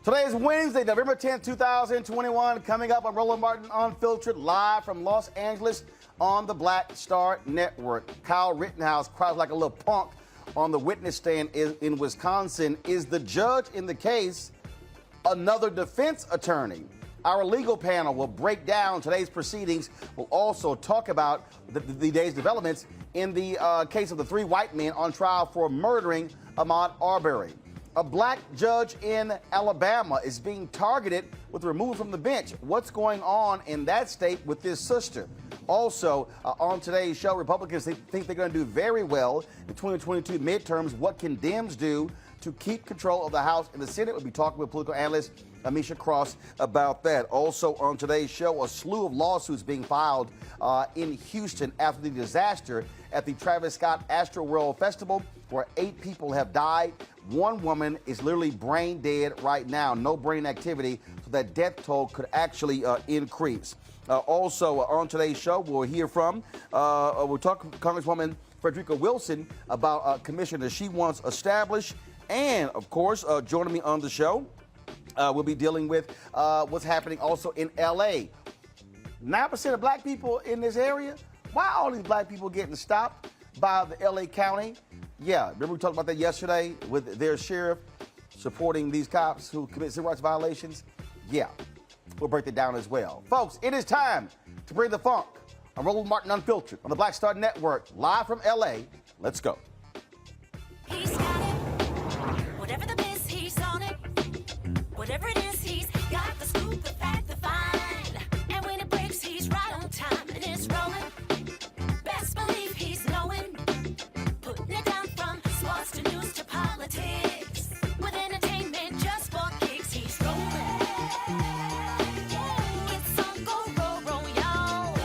Today is Wednesday, November 10th, 2021. Coming up on Roland Martin Unfiltered, live from Los Angeles on the Black Star Network. Kyle Rittenhouse cries like a little punk on the witness stand in Wisconsin. Is the judge in the case another defense attorney? Our legal panel will break down today's proceedings. We'll also talk about the day's developments in the case of the three white men on trial for murdering Ahmaud Arbery. A black judge in Alabama is being targeted with removal from the bench. What's going on in that state with this sister? Also, on today's show, Republicans think they're going to do very well in 2022 midterms. What can Dems do to keep control of the House and the Senate? We'll be talking with political analyst Amisha Cross about that. Also on today's show, a slew of lawsuits being filed in Houston after the disaster at the Travis Scott Astroworld Festival, where 8 people have died. One woman is literally brain dead right now, no brain activity, so that death toll could actually increase. Also on today's show, we'll hear from, we'll talk to Congresswoman Frederica Wilson about a commission that she wants established. And, of course, joining me on the show, we'll be dealing with what's happening also in L.A. 9% of black people in this area. Why are all these black people getting stopped by the L.A. County? Yeah, remember we talked about that yesterday with their sheriff supporting these cops who commit civil rights violations? Yeah, we'll break that down as well. Folks, it is time to bring the funk on Roland Martin Unfiltered on the Black Star Network, live from L.A. Let's go. He's got it. Whatever the biz, he's on it. Whatever it is, he's got the scoop, the fact, the find. And when it breaks, he's right on time and it's rolling. Best believe he's knowing. Putting it down from sports to news to politics. With entertainment just for kicks, he's rolling. It's on go, y'all.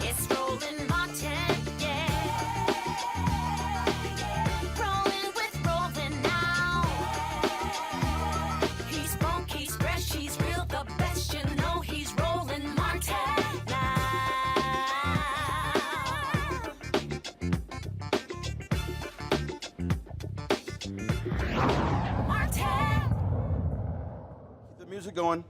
It's Roland Martin, yeah. Rolling with Roland now. He's funk, he's fresh, he's real, the best, you know he's Roland Martin now. Martin! Keep the music going.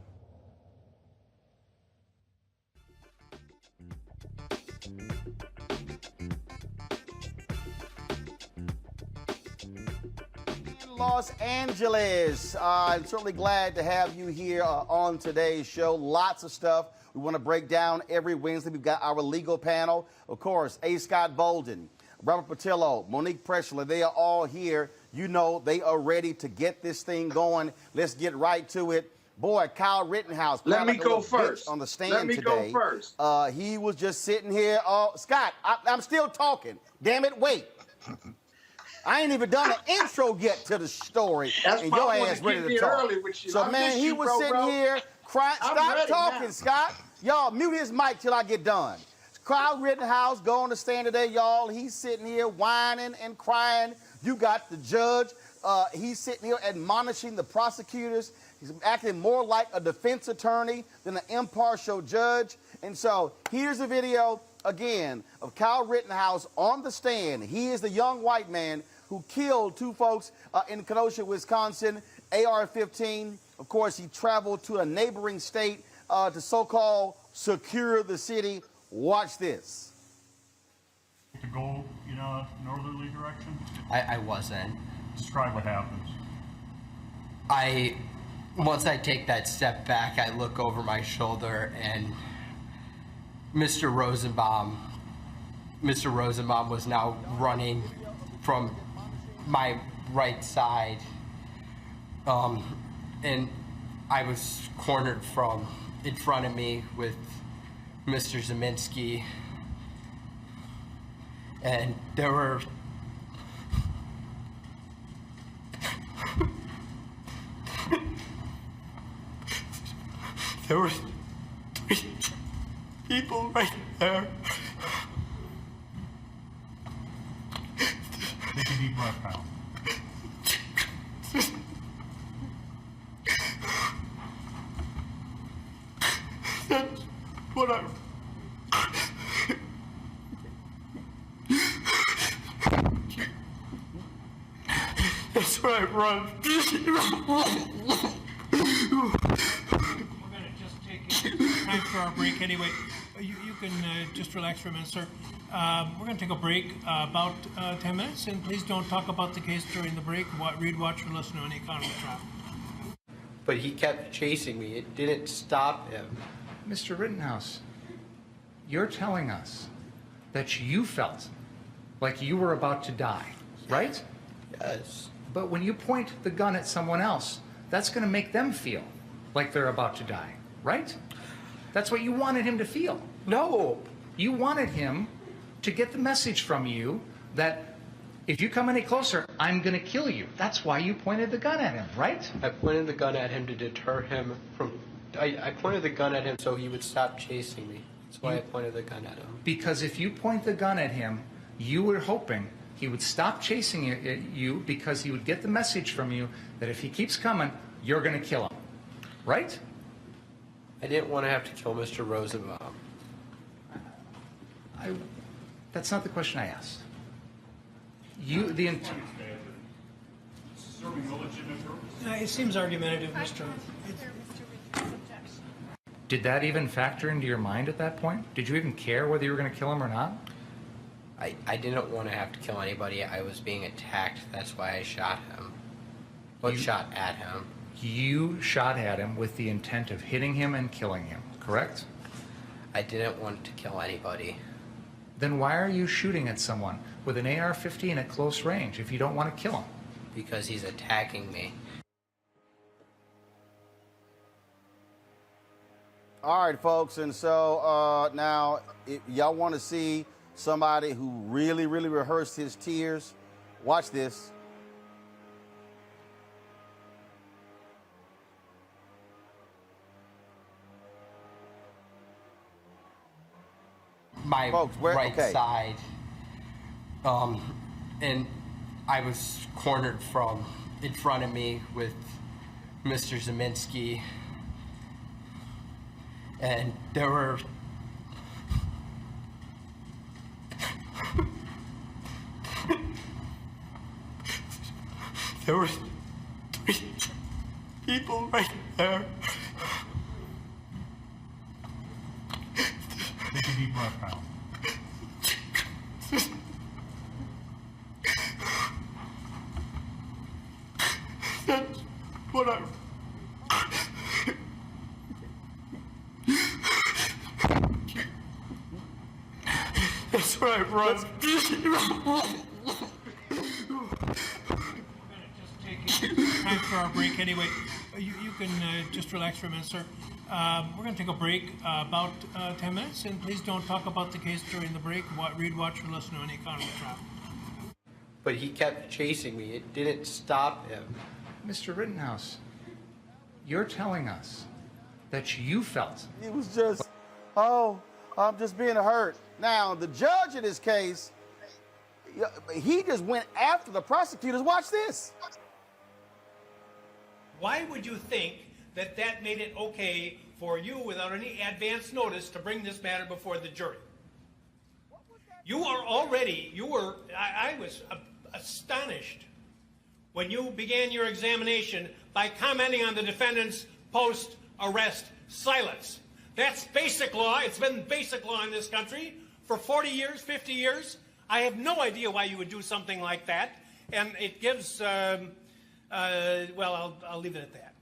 Los Angeles. I'm certainly glad to have you here on today's show. Lots of stuff we want to break down every Wednesday. We've got our legal panel. Of course, A. Scott Bolden, Robert Patillo, Monique Preschler. They are all here. You know they are ready to get this thing going. Let's get right to it. Boy, Kyle Rittenhouse. Let me go first. On the stand Let me today. go first. He was just sitting here. Scott, I'm still talking. Damn it, wait. I ain't even done an intro yet to the story, That's and why your I wanted ass to ready get to here talk. early with you. So, I man, miss he you, was sitting bro. here crying. I'm Stop ready talking, now. Scott. Y'all, mute his mic till I get done. Kyle Rittenhouse going on the stand today, y'all. He's sitting here whining and crying. You got the judge. He's sitting here admonishing the prosecutors. He's acting more like a defense attorney than an impartial judge. And so here's a video, again, of Kyle Rittenhouse on the stand. He is the young white man who killed 2 folks in Kenosha, Wisconsin, AR-15. Of course, he traveled to a neighboring state to so-called secure the city. Watch this. To go in a northerly direction? I wasn't. Describe what happens. Once I take that step back, I look over my shoulder and Mr. Rosenbaum was now running from my right side. And I was cornered from in front of me with Mr. Zeminski. And there were there were 3 people right there. Take a deep breath, Kyle. That's what I... That's what where I run. We're going to just take time for our break anyway. You can just relax for a minute, sir. We're going to take a break about 10 minutes, and please don't talk about the case during the break. Read, watch, or listen to any kind of trial. But he kept chasing me. It didn't stop him. Mr. Rittenhouse, you're telling us that you felt like you were about to die, right? Yes. But when you point the gun at someone else, that's going to make them feel like they're about to die, right? That's what you wanted him to feel. No. You wanted him to get the message from you that if you come any closer, I'm going to kill you. That's why you pointed the gun at him, right? I pointed the gun at him to deter him from... I pointed the gun at him so he would stop chasing me. That's why I pointed the gun at him. Because if you point the gun at him, you were hoping he would stop chasing you because he would get the message from you that if he keeps coming, you're going to kill him, right? I didn't want to have to kill Mr. Rosenbaum. That's not the question I asked. Serving a legitimate purpose. It seems argumentative, Mr. Did that even factor into your mind at that point? Did you even care whether you were going to kill him or not? I didn't want to have to kill anybody. I was being attacked. That's why I shot him. Well, shot at him. You shot at him with the intent of hitting him and killing him, correct? I didn't want to kill anybody. Then why are you shooting at someone with an AR-15 at close range if you don't want to kill him? Because he's attacking me. All right, folks, and so now, if y'all want to see somebody who really, really rehearsed his tears, watch this. My Folks, right okay. side. And I was cornered from in front of me with Mr. Zeminski. And there were three people right there. Take a deep breath, pal. That's what I... That's what I run. We're going to just take time for our break anyway. You can just relax for a minute, sir. We're going to take a break about 10 minutes, and please don't talk about the case during the break. Read, watch, or listen to any kind of trial. But he kept chasing me. It didn't stop him. Mr. Rittenhouse, you're telling us that you felt It was just, oh, I'm just being hurt. Now, the judge in this case, he just went after the prosecutors. Watch this. Why would you think that that made it okay for you, without any advance notice, to bring this matter before the jury? I was astonished when you began your examination by commenting on the defendant's post-arrest silence. That's basic law. It's been basic law in this country for 40 years, 50 years. I have no idea why you would do something like that. And it gives, well, I'll leave it at that.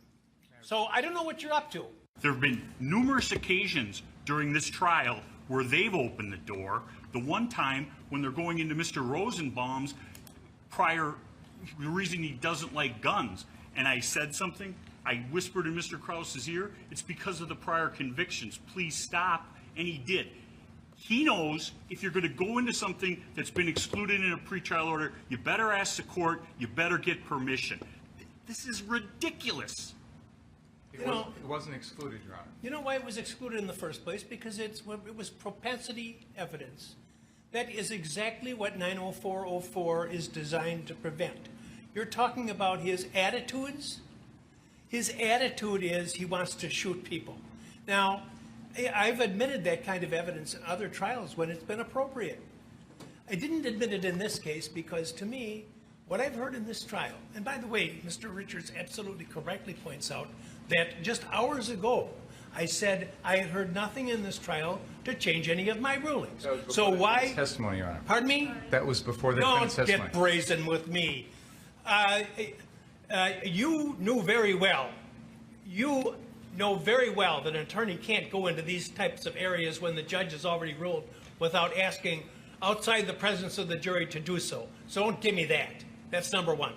So I don't know what you're up to. There have been numerous occasions during this trial where they've opened the door. The one time when they're going into Mr. Rosenbaum's prior, the reason he doesn't like guns, and I said something, I whispered in Mr. Krause's ear, it's because of the prior convictions. Please stop, and he did. He knows if you're going to go into something that's been excluded in a pretrial order, you better ask the court, you better get permission. This is ridiculous. it wasn't excluded, Your Honor. You know why it was excluded in the first place? Because it was propensity evidence. That is exactly what 90404 is designed to prevent. You're talking about his attitudes. His attitude is he wants to shoot people. Now, I've admitted that kind of evidence in other trials when it's been appropriate. I didn't admit it in this case because, to me, what I've heard in this trial, and by the way, Mr. Richards absolutely correctly points out that just hours ago, I said I had heard nothing in this trial to change any of my rulings. So why? Testimony, Your Honor. Pardon me? That was before the Don't defense testimony. get brazen with me. You knew very well. You know very well that an attorney can't go into these types of areas when the judge has already ruled without asking outside the presence of the jury to do so. So don't give me that. That's number one.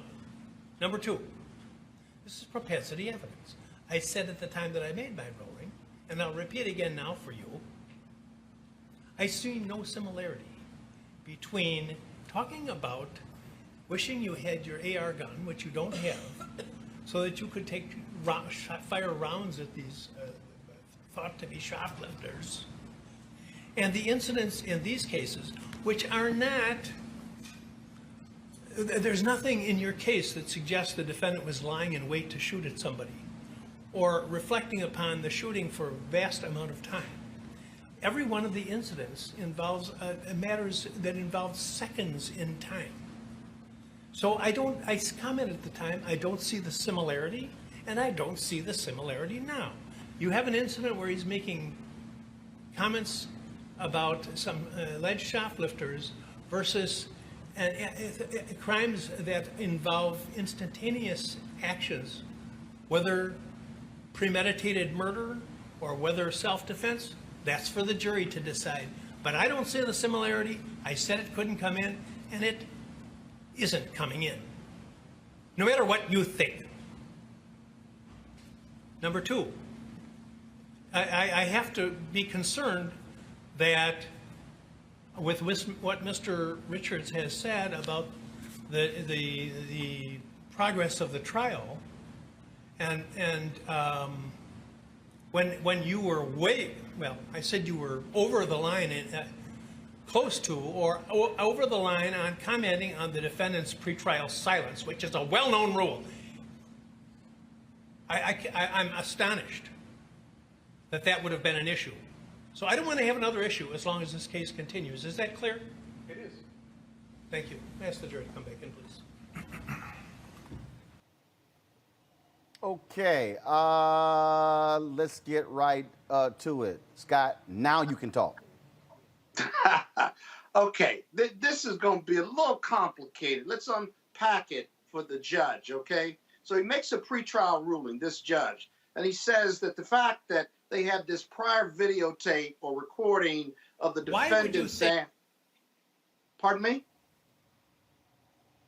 Number two, this is propensity evidence. I said at the time that I made my ruling, and I'll repeat again now for you, I see no similarity between talking about wishing you had your AR gun, which you don't have, so that you could fire rounds at these thought to be shoplifters, and the incidents in these cases, which are not, there's nothing in your case that suggests the defendant was lying in wait to shoot at somebody or reflecting upon the shooting for a vast amount of time. Every one of the incidents involves matters that involve seconds in time. So I commented at the time, I don't see the similarity, and I don't see the similarity now. You have an incident where he's making comments about some alleged shoplifters versus crimes that involve instantaneous actions, whether premeditated murder or whether self-defense. That's for the jury to decide. But I don't see the similarity. I said it couldn't come in, and it isn't coming in, no matter what you think. Number two, I have to be concerned that with what Mr. Richards has said about the progress of the trial, and when you were I said you were over the line, close to or over the line on commenting on the defendant's pretrial silence, which is a well-known rule. I'm astonished that would have been an issue. So I don't want to have another issue as long as this case continues. Is that clear? It is. Thank you. Ask the jury to come back in, please. Okay, let's get right to it. Scott, now you can talk. Okay, this is going to be a little complicated. Let's unpack it for the judge, okay? So he makes a pretrial ruling, this judge, and he says that the fact that they had this prior videotape or recording of the defendant Why would you say? Pardon me?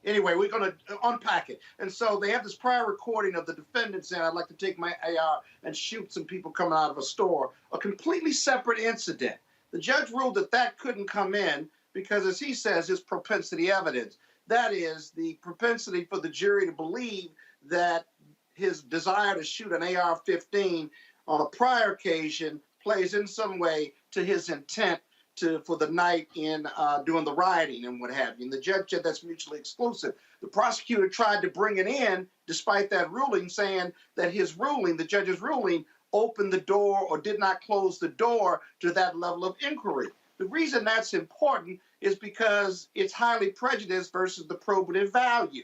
Anyway, we're going to unpack it. And so they have this prior recording of the defendant saying, I'd like to take my AR and shoot some people coming out of a store, a completely separate incident. The judge ruled that couldn't come in because, as he says, it's propensity evidence. That is, the propensity for the jury to believe that his desire to shoot an AR-15 on a prior occasion plays in some way to his intent for the night in doing the rioting and what have you. And the judge said that's mutually exclusive. The prosecutor tried to bring it in, despite that ruling, saying that his ruling, the judge's ruling, opened the door or did not close the door to that level of inquiry. The reason that's important is because it's highly prejudiced versus the probative value.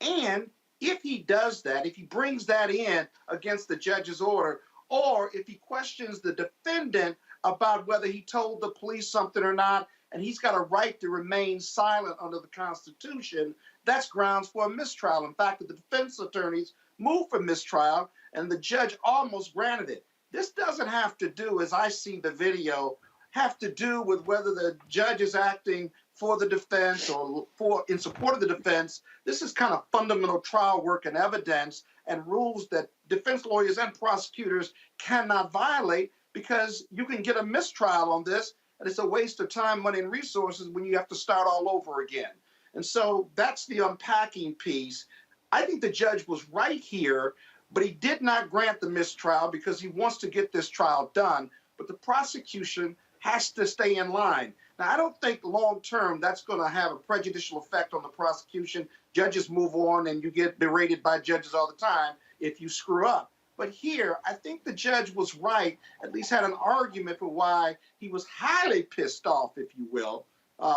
And if he does that, if he brings that in against the judge's order, or if he questions the defendant about whether he told the police something or not, and he's got a right to remain silent under the Constitution, that's grounds for a mistrial. In fact, the defense attorneys moved for mistrial, and the judge almost granted it. This doesn't have to do, as I see the video, have to do with whether the judge is acting for the defense or in support of the defense. This is kind of fundamental trial work and evidence and rules that defense lawyers and prosecutors cannot violate, because you can get a mistrial on this, and it's a waste of time, money, and resources when you have to start all over again. And so that's the unpacking piece. I think the judge was right here, but he did not grant the mistrial because he wants to get this trial done. But the prosecution has to stay in line. Now, I don't think long-term that's going to have a prejudicial effect on the prosecution. Judges move on, and you get berated by judges all the time if you screw up. But here, I think the judge was right, at least had an argument for why he was highly pissed off, if you will,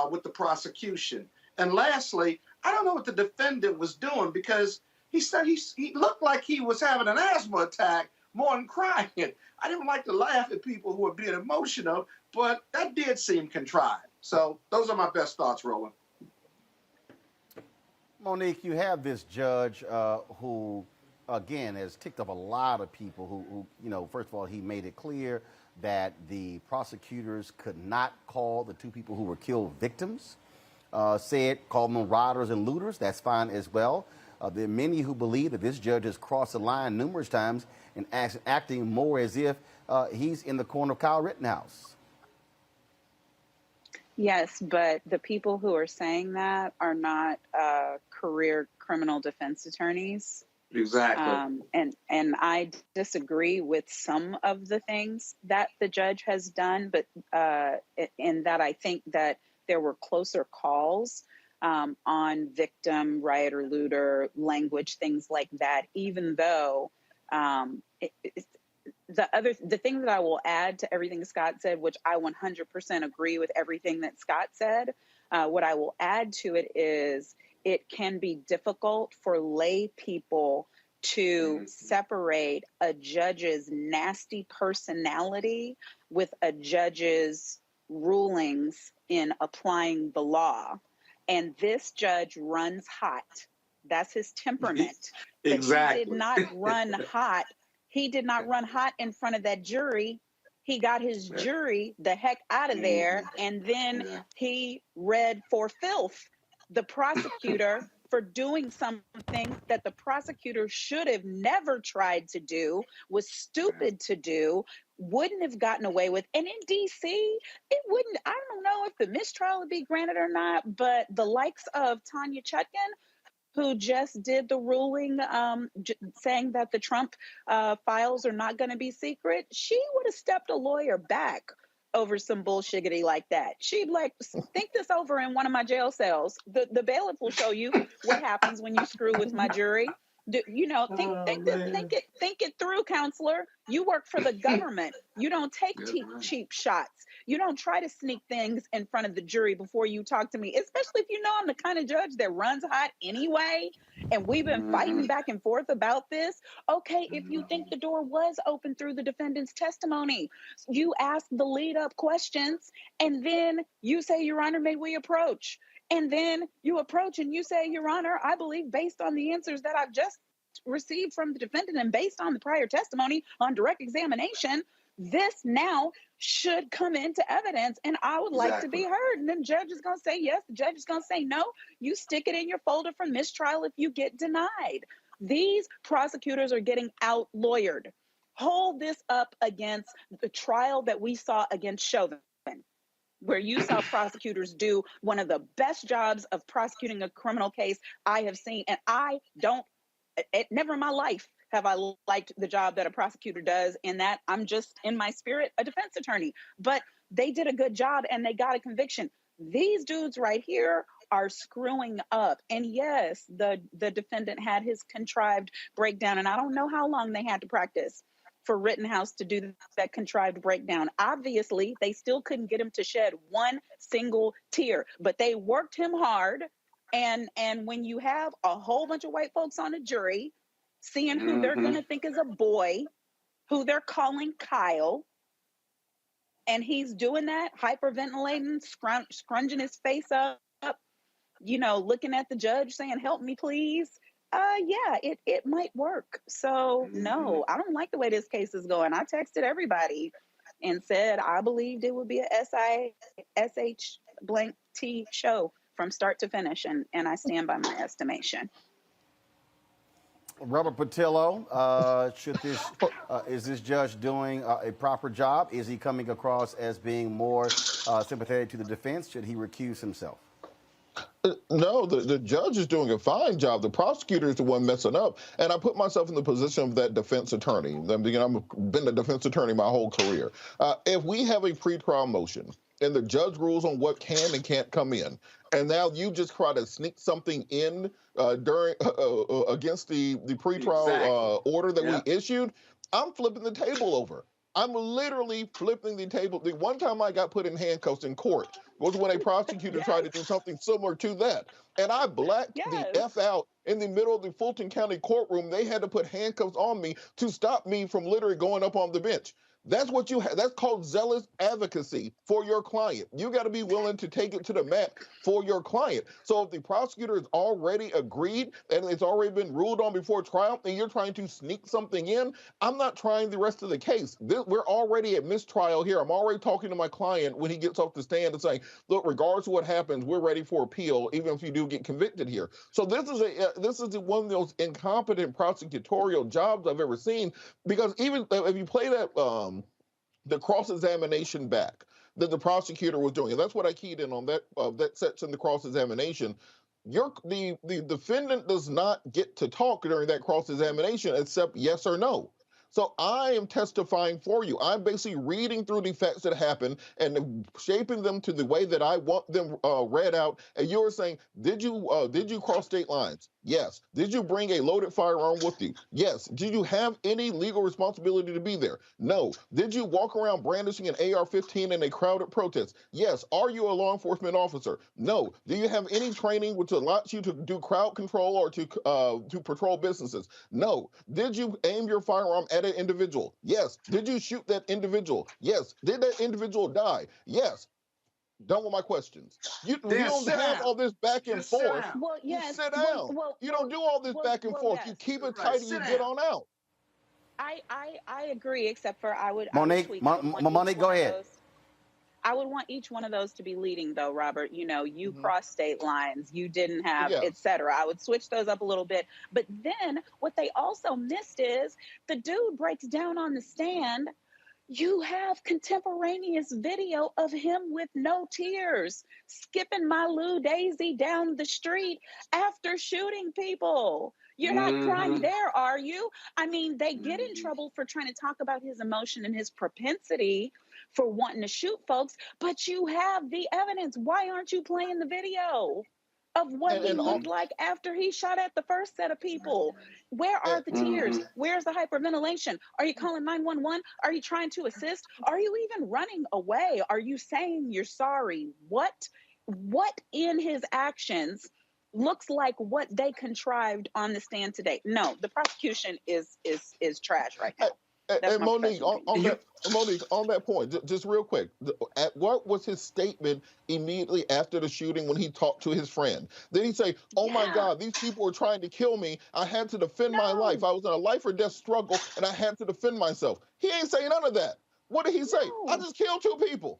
with the prosecution. And lastly, I don't know what the defendant was doing because he said he looked like he was having an asthma attack more than crying. I didn't like to laugh at people who were being emotional, but that did seem contrived. So those are my best thoughts, Roland. Monique, you have this judge who, again, has ticked off a lot of people who, you know, first of all, he made it clear that the prosecutors could not call the two people who were killed victims. Called them rioters and looters. That's fine as well. There are many who believe that this judge has crossed the line numerous times and acting more as if he's in the corner of Kyle Rittenhouse. Yes, but the people who are saying that are not career criminal defense attorneys. Exactly. And I disagree with some of the things that the judge has done, but in that I think that there were closer calls on victim, rioter, looter, language, things like that, even though the thing that I will add to everything Scott said, which I 100% agree with everything that Scott said, what I will add to it is it can be difficult for lay people to separate a judge's nasty personality with a judge's rulings in applying the law. And this judge runs hot. That's his temperament. Exactly. But he did not run hot. He did not run hot in front of that jury. He got his jury the heck out of there. And then he read for filth the prosecutor for doing something that the prosecutor should have never tried to do, was stupid to do, wouldn't have gotten away with. And in DC, it wouldn't, I don't know if the mistrial would be granted or not, but the likes of Tanya Chutkan, who just did the ruling saying that the Trump files are not going to be secret, she would have stepped a lawyer back over some bullshiggity like that. She'd like, think this over in one of my jail cells. The bailiff will show you what happens when you screw with my jury. Think it through, counselor. You work for the government. You don't take cheap shots. You don't try to sneak things in front of the jury before you talk to me, especially if you know I'm the kind of judge that runs hot anyway. And we've been fighting back and forth about this. Okay, if you think the door was open through the defendant's testimony, you ask the lead up questions and then you say, Your Honor, may we approach? And then you approach and you say, Your Honor, I believe based on the answers that I've just received from the defendant and based on the prior testimony on direct examination, this now should come into evidence and I would like to be heard. And then the judge is going to say yes, the judge is going to say no. You stick it in your folder for mistrial if you get denied. These prosecutors are getting out-lawyered. Hold this up against the trial that we saw against Chauvin, where you saw prosecutors do one of the best jobs of prosecuting a criminal case I have seen. And never in my life have I liked the job that a prosecutor does, in that I'm just, in my spirit, a defense attorney. But they did a good job and they got a conviction. These dudes right here are screwing up. And yes, the defendant had his contrived breakdown, and I don't know how long they had to practice for Rittenhouse to do that contrived breakdown. Obviously, they still couldn't get him to shed one single tear, but they worked him hard. And when you have a whole bunch of white folks on a jury, seeing who they're going to think is a boy, who they're calling Kyle, and he's doing that, hyperventilating, scrunching his face up, looking at the judge saying, help me, please. It might work. So no, I don't like the way this case is going. I texted everybody and said, I believed it would be a SHT show from start to finish. And I stand by my estimation. Robert Patillo, is this judge doing a proper job? Is he coming across as being more sympathetic to the defense? Should he recuse himself? No, the judge is doing a fine job. The prosecutor is the one messing up. And I put myself in the position of that defense attorney. I've been a defense attorney my whole career. If we have a pretrial motion and the judge rules on what can and can't come in, and now you just try to sneak something in against the pretrial order that we issued, I'm flipping the table over. I'm literally flipping the table. The one time I got put in handcuffs in court was when a prosecutor tried to do something similar to that. And I blacked the Yes. F out in the middle of the Fulton County courtroom. They had to put handcuffs on me to stop me from literally going up on the bench. That's what you have. That's called zealous advocacy for your client. You got to be willing to take it to the mat for your client. So if the prosecutor has already agreed and it's already been ruled on before trial and you're trying to sneak something in, I'm not trying the rest of the case. We're already at mistrial here. I'm already talking to my client when he gets off the stand and saying, look, regardless of what happens, we're ready for appeal, even if you do get convicted here. So this is one of those incompetent prosecutorial jobs I've ever seen, because even if you play that the cross-examination back that the prosecutor was doing, and that's what I keyed in on that section, the cross-examination. The defendant does not get to talk during that cross-examination except yes or no. So I am testifying for you. I'm basically reading through the facts that happened and shaping them to the way that I want them read out. And you're saying, did you cross state lines? Yes. Did you bring a loaded firearm with you? Yes. Did you have any legal responsibility to be there? No. Did you walk around brandishing an AR-15 in a crowded protest? Yes. Are you a law enforcement officer? No. Do you have any training which allows you to do crowd control or to patrol businesses? No. Did you aim your firearm at an individual? Yes. Did you shoot that individual? Yes. Did that individual die? Yes. Done with my questions. You don't have all this back and forth. Well, yes. You sit down. You don't do all this back and forth. Yes. You keep it tight and you get on out. I agree, except for Monique, Monique, go ahead. I would want each one of those to be leading, though, Robert. You know, you crossed state lines, you didn't have, et cetera. I would switch those up a little bit. But then what they also missed is the dude breaks down on the stand. You have contemporaneous video of him with no tears, skipping my Lou Daisy down the street after shooting people. You're not crying there, are you? I mean, they get in trouble for trying to talk about his emotion and his propensity for wanting to shoot folks, but you have the evidence. Why aren't you playing the video of what he looked like after he shot at the first set of people? Where are the tears? Where's the hyperventilation? Are you calling 911? Are you trying to assist? Are you even running away? Are you saying you're sorry? What in his actions looks like what they contrived on the stand today? No, the prosecution is trash right now. And Monique, Monique, on that point, just real quick, what was his statement immediately after the shooting when he talked to his friend? Did he say, oh my God, these people were trying to kill me. I had to defend my life. I was in a life or death struggle and I had to defend myself. He ain't saying none of that. What did he say? I just killed 2 people.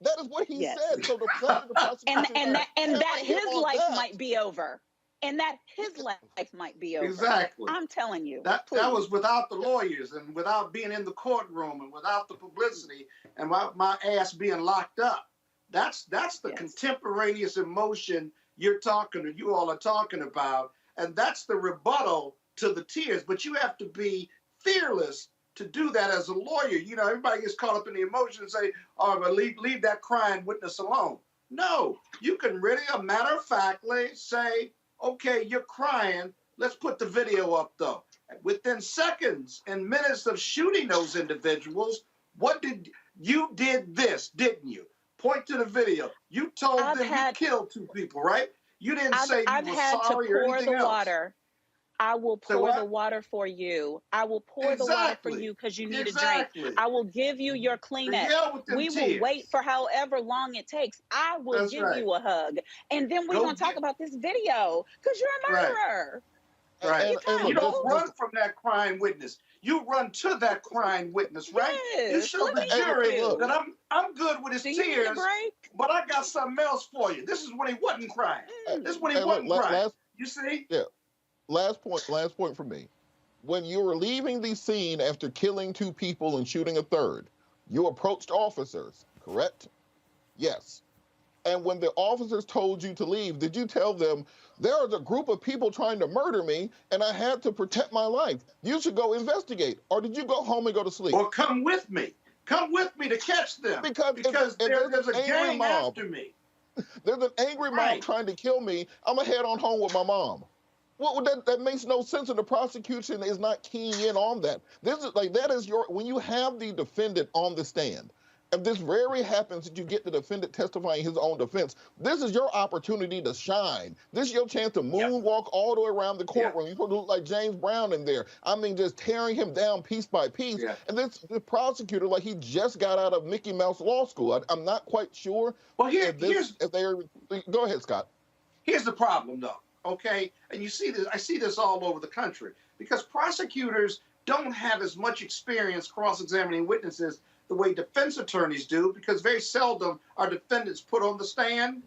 That is what he said. So the prosecution and that his life might be over. And that his life might be over. Exactly. I'm telling you. That was without the lawyers and without being in the courtroom and without the publicity and my ass being locked up. That's the contemporaneous emotion you all are talking about. And that's the rebuttal to the tears. But you have to be fearless to do that as a lawyer. You know, everybody gets caught up in the emotion and say, oh, but leave that crying witness alone. No, you can really, matter of factly say, okay, you're crying. Let's put the video up, though. Within seconds and minutes of shooting those individuals, you did this, didn't you? Point to the video. You told them you killed 2 people, right? You didn't say you were sorry or anything else. Water. I will pour the water for you. I will pour the water for you because you need a drink. I will give you your Kleenex. We will wait for however long it takes. I will give you a hug. And then we're going to talk about this video because you're a murderer. Right. You don't run from that crying witness. You run to that crying witness, right? Yes. You show the jury that I'm good with his tears, but I got something else for you. This is when he wasn't crying. This is when he wasn't crying. You see? Yeah. Last point for me. When you were leaving the scene after killing 2 people and shooting a 3rd, you approached officers, correct? Yes. And when the officers told you to leave, did you tell them, there is a group of people trying to murder me and I had to protect my life? You should go investigate. Or did you go home and go to sleep? Or come with me. Come with me to catch them. Because there's a gang after me. There's an angry mob trying to kill me. I'm going to head on home with my mom. Well, that makes no sense, and the prosecution is not keying in on that. This is like that is your when you have the defendant on the stand. If this rarely happens that you get the defendant testifying his own defense, this is your opportunity to shine. This is your chance to moonwalk all the way around the courtroom. You're supposed to look like James Brown in there. I mean, just tearing him down piece by piece. And this the prosecutor, like he just got out of Mickey Mouse Law School. I'm not quite sure. Well, go ahead, Scott. Here's the problem, though. Okay, and you see this. I see this all over the country because prosecutors don't have as much experience cross-examining witnesses the way defense attorneys do, because very seldom are defendants put on the stand.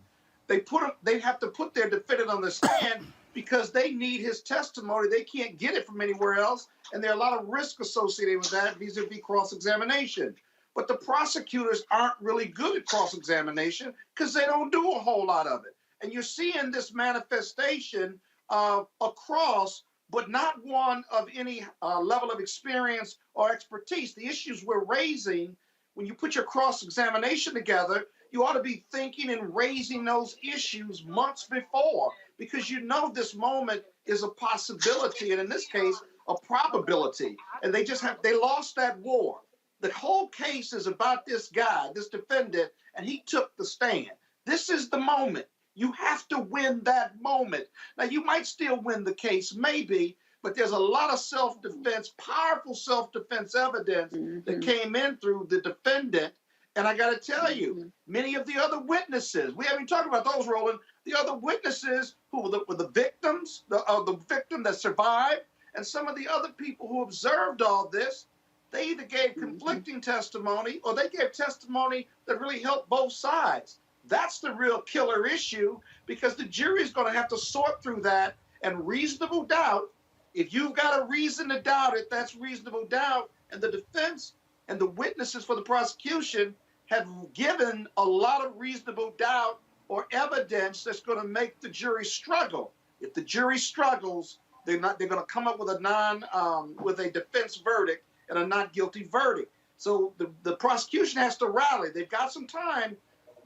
They have to put their defendant on the stand because they need his testimony. They can't get it from anywhere else, and there are a lot of risks associated with that vis-a-vis cross-examination. But the prosecutors aren't really good at cross-examination because they don't do a whole lot of it. And you're seeing this manifestation across, but not one of any level of experience or expertise. The issues we're raising, when you put your cross-examination together, you ought to be thinking and raising those issues months before, because you know this moment is a possibility, and in this case, a probability. And they lost that war. The whole case is about this guy, this defendant, and he took the stand. This is the moment. You have to win that moment. Now, you might still win the case, maybe, but there's a lot of self-defense, powerful self-defense evidence that came in through the defendant. And I got to tell you, many of the other witnesses, we haven't talked about those, Roland, the other witnesses who were the victims, the victim that survived, and some of the other people who observed all this, they either gave conflicting testimony or they gave testimony that really helped both sides. That's the real killer issue, because the jury is going to have to sort through that, and reasonable doubt, if you've got a reason to doubt it, that's reasonable doubt. And the defense and the witnesses for the prosecution have given a lot of reasonable doubt or evidence that's going to make the jury struggle. If the jury struggles, they're going to come up with a defense verdict and a not guilty verdict. So the prosecution has to rally. They've got some time,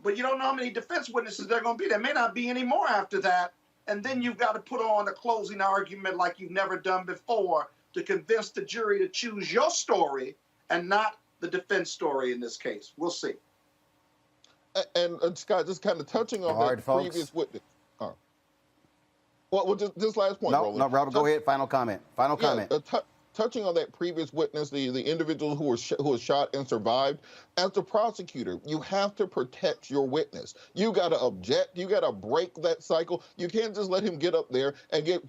but you don't know how many defense witnesses there are going to be. There may not be any more after that. And then you've got to put on a closing argument like you've never done before to convince the jury to choose your story and not the defense story in this case. We'll see. And Scott, just kind of touching on that previous witness. Well, just last point, Roland. No, Robert, go ahead. Final comment. Touching on that previous witness, the individual who was shot and survived, as the prosecutor, you have to protect your witness. You got to object. You got to break that cycle. You can't just let him get up there and get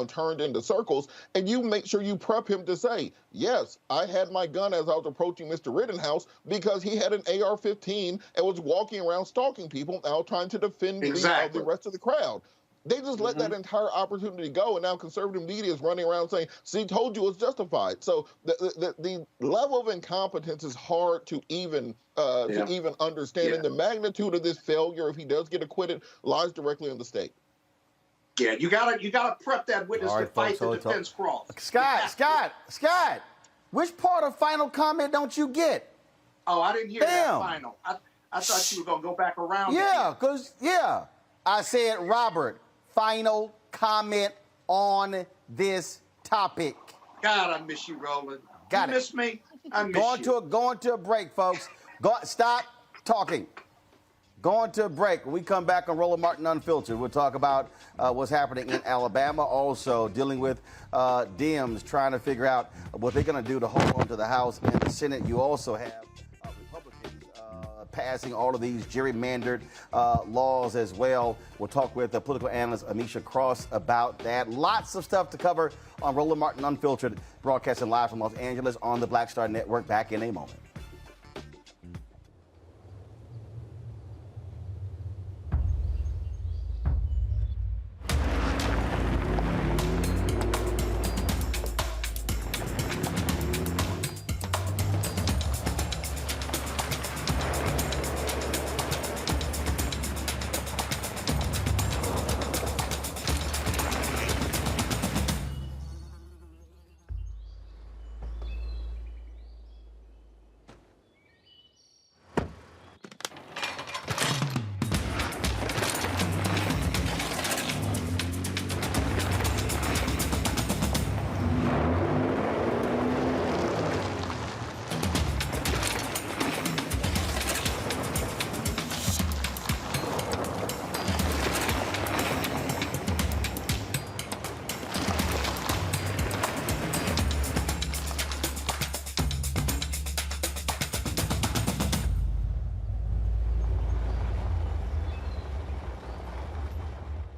turned into circles. And you make sure you prep him to say, yes, I had my gun as I was approaching Mr. Rittenhouse because he had an AR-15 and was walking around stalking people out trying to defend the rest of the crowd. They just let that entire opportunity go, and now conservative media is running around saying, see, told you it's justified. So the level of incompetence is hard to even understand, and the magnitude of this failure, if he does get acquitted, lies directly on the state. Yeah, you gotta prep that witness to fight the defense cross. Scott, which part of final comment don't you get? Oh, I didn't hear that final. I thought you were going to go back around. I said, Robert, final comment on this topic. God, I miss you, Roland. You miss me? I miss you. Going to a break, folks. Stop talking. Going to a break. When we come back on Roland Martin Unfiltered, we'll talk about what's happening in Alabama, also dealing with Dems trying to figure out what they're going to do to hold on to the House and the Senate. You also have Republicans passing all of these gerrymandered laws as well. We'll talk with the political analyst Amisha Cross about that. Lots of stuff to cover on Roland Martin Unfiltered, broadcasting live from Los Angeles on the Black Star Network. Back in a moment.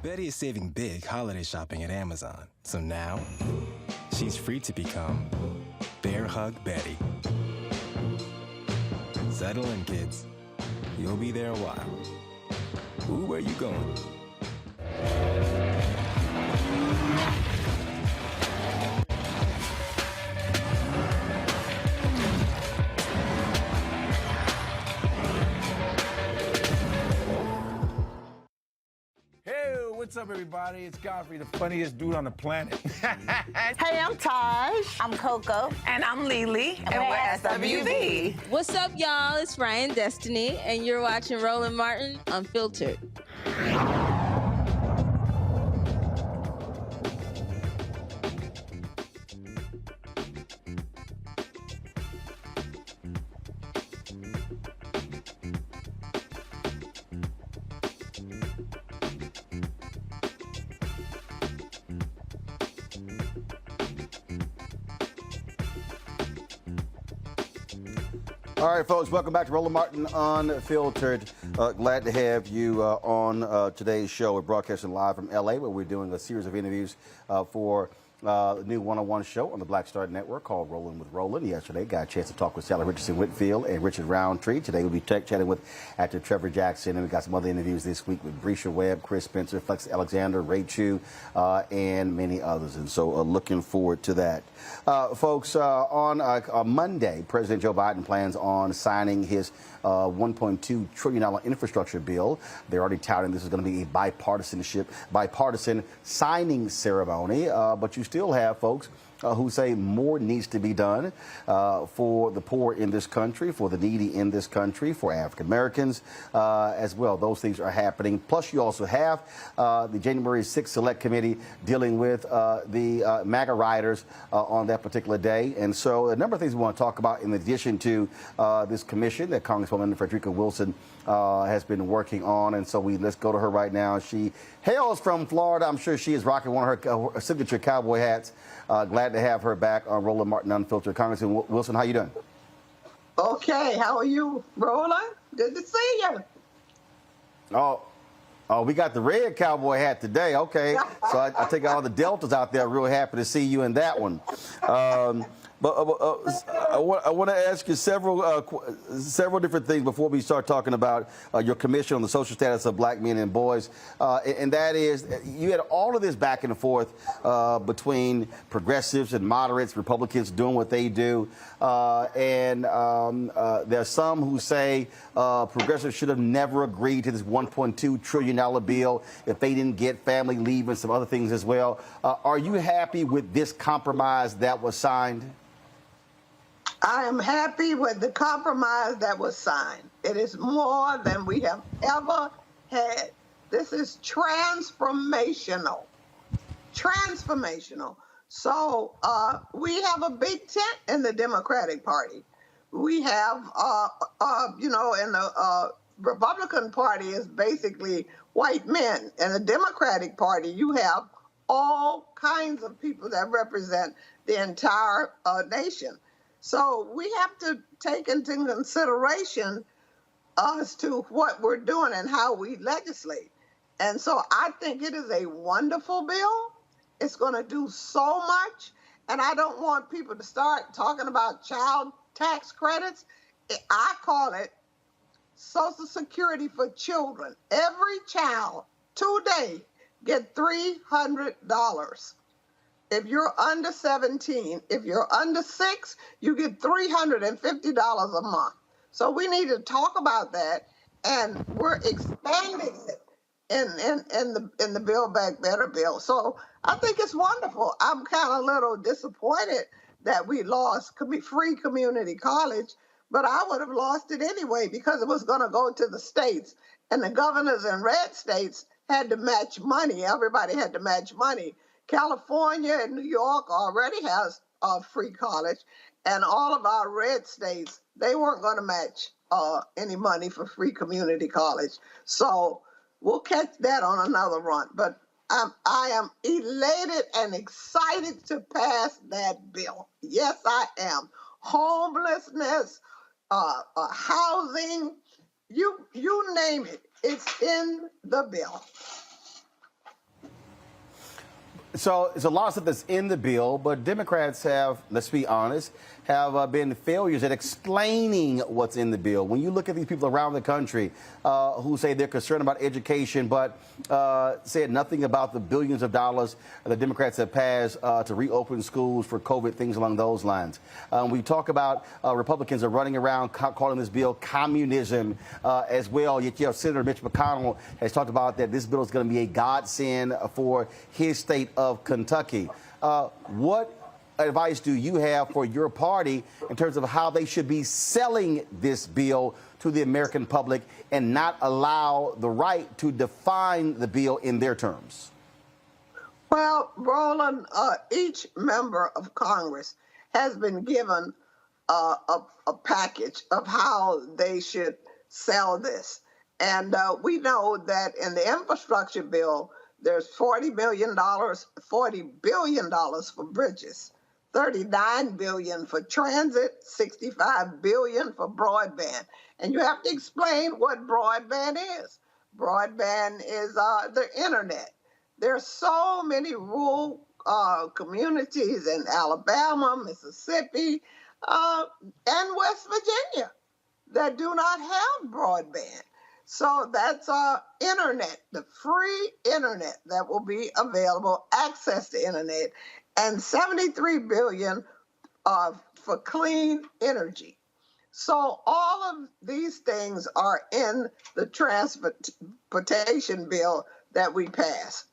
Betty is saving big holiday shopping at Amazon. So now, she's free to become Bear Hug Betty. Settle in, kids. You'll be there a while. Ooh, where you going? Hey, what's up, everybody? It's Godfrey, the funniest dude on the planet. Hey, I'm Taj. I'm Coco. And I'm Lily. And we're SWV. What's up, y'all? It's Ryan Destiny, and you're watching Roland Martin Unfiltered. All right, folks, welcome back to Roland Martin Unfiltered. Glad to have you on today's show. We're broadcasting live from LA, where we're doing a series of interviews for the new one-on-one show on the Black Star Network called Rolling with Roland. Yesterday, got a chance to talk with Sally Richardson Whitfield and Richard Roundtree. Today, we'll be chatting with actor Trevor Jackson, and we got some other interviews this week with Brescia Webb, Chris Spencer, Flex Alexander, Ray Chu, and many others. And so, looking forward to that. Folks, on Monday, President Joe Biden plans on signing his $1.2 trillion infrastructure bill. They're already touting this is going to be a bipartisan signing ceremony, but you still have folks who say more needs to be done for the poor in this country, for the needy in this country, for African Americans as well. Those things are happening. Plus, you also have the January 6th Select Committee dealing with the MAGA rioters on that particular day. And so a number of things we want to talk about in addition to this commission that Congresswoman Frederica Wilson has been working on. And so let's go to her right now. She hails from Florida. I'm sure she is rocking one of her signature cowboy hats. Glad to have her back on Roland Martin Unfiltered. Congressman Wilson, how you doing? Okay, how are you, Roland? Good to see you. Oh, we got the red cowboy hat today. Okay, so I take all the Deltas out there. Real happy to see you in that one. But I want to ask you several different things before we start talking about your commission on the social status of black men and boys. And that is, you had all of this back and forth between progressives and moderates, Republicans doing what they do. And there are some who say progressives should have never agreed to this $1.2 trillion bill if they didn't get family leave and some other things as well. Are you happy with this compromise that was signed? I am happy with the compromise that was signed. It is more than we have ever had. This is transformational. Transformational. So we have a big tent in the Democratic Party. We have, in the Republican Party is basically white men. In the Democratic Party, you have all kinds of people that represent the entire nation. So we have to take into consideration as to what we're doing and how we legislate. And so I think it is a wonderful bill. It's going to do so much. And I don't want people to start talking about child tax credits. I call it Social Security for children. Every child today get $300. If you're under 17, if you're under 6, you get $350 a month. So we need to talk about that, and we're expanding it in the Build Back Better bill. So I think it's wonderful. I'm kind of a little disappointed that we lost free community college, but I would have lost it anyway because it was going to go to the states, and the governors in red states had to match money. Everybody had to match money. California and New York already has free college, and all of our red states, they weren't going to match any money for free community college. So we'll catch that on another run. But I am elated and excited to pass that bill. Yes, I am. Homelessness, housing, you name it, it's in the bill. So it's a lot of stuff that's in the bill, but Democrats have, let's be honest, have been failures at explaining what's in the bill. When you look at these people around the country who say they're concerned about education, but said nothing about the billions of dollars the Democrats have passed to reopen schools for COVID, things along those lines. We talk about Republicans are running around calling this bill communism as well. Yet, Senator Mitch McConnell has talked about that this bill is going to be a godsend for his state of Kentucky. What advice do you have for your party in terms of how they should be selling this bill to the American public and not allow the right to define the bill in their terms? Well, Roland, each member of Congress has been given a package of how they should sell this. And we know that in the infrastructure bill, there's $40 billion for bridges, $39 billion for transit, $65 billion for broadband. And you have to explain what broadband is. Broadband is the internet. There's so many rural communities in Alabama, Mississippi, and West Virginia that do not have broadband. So that's internet, the free internet that will be available, access to internet, and $73 billion for clean energy. So all of these things are in the transportation bill that we passed.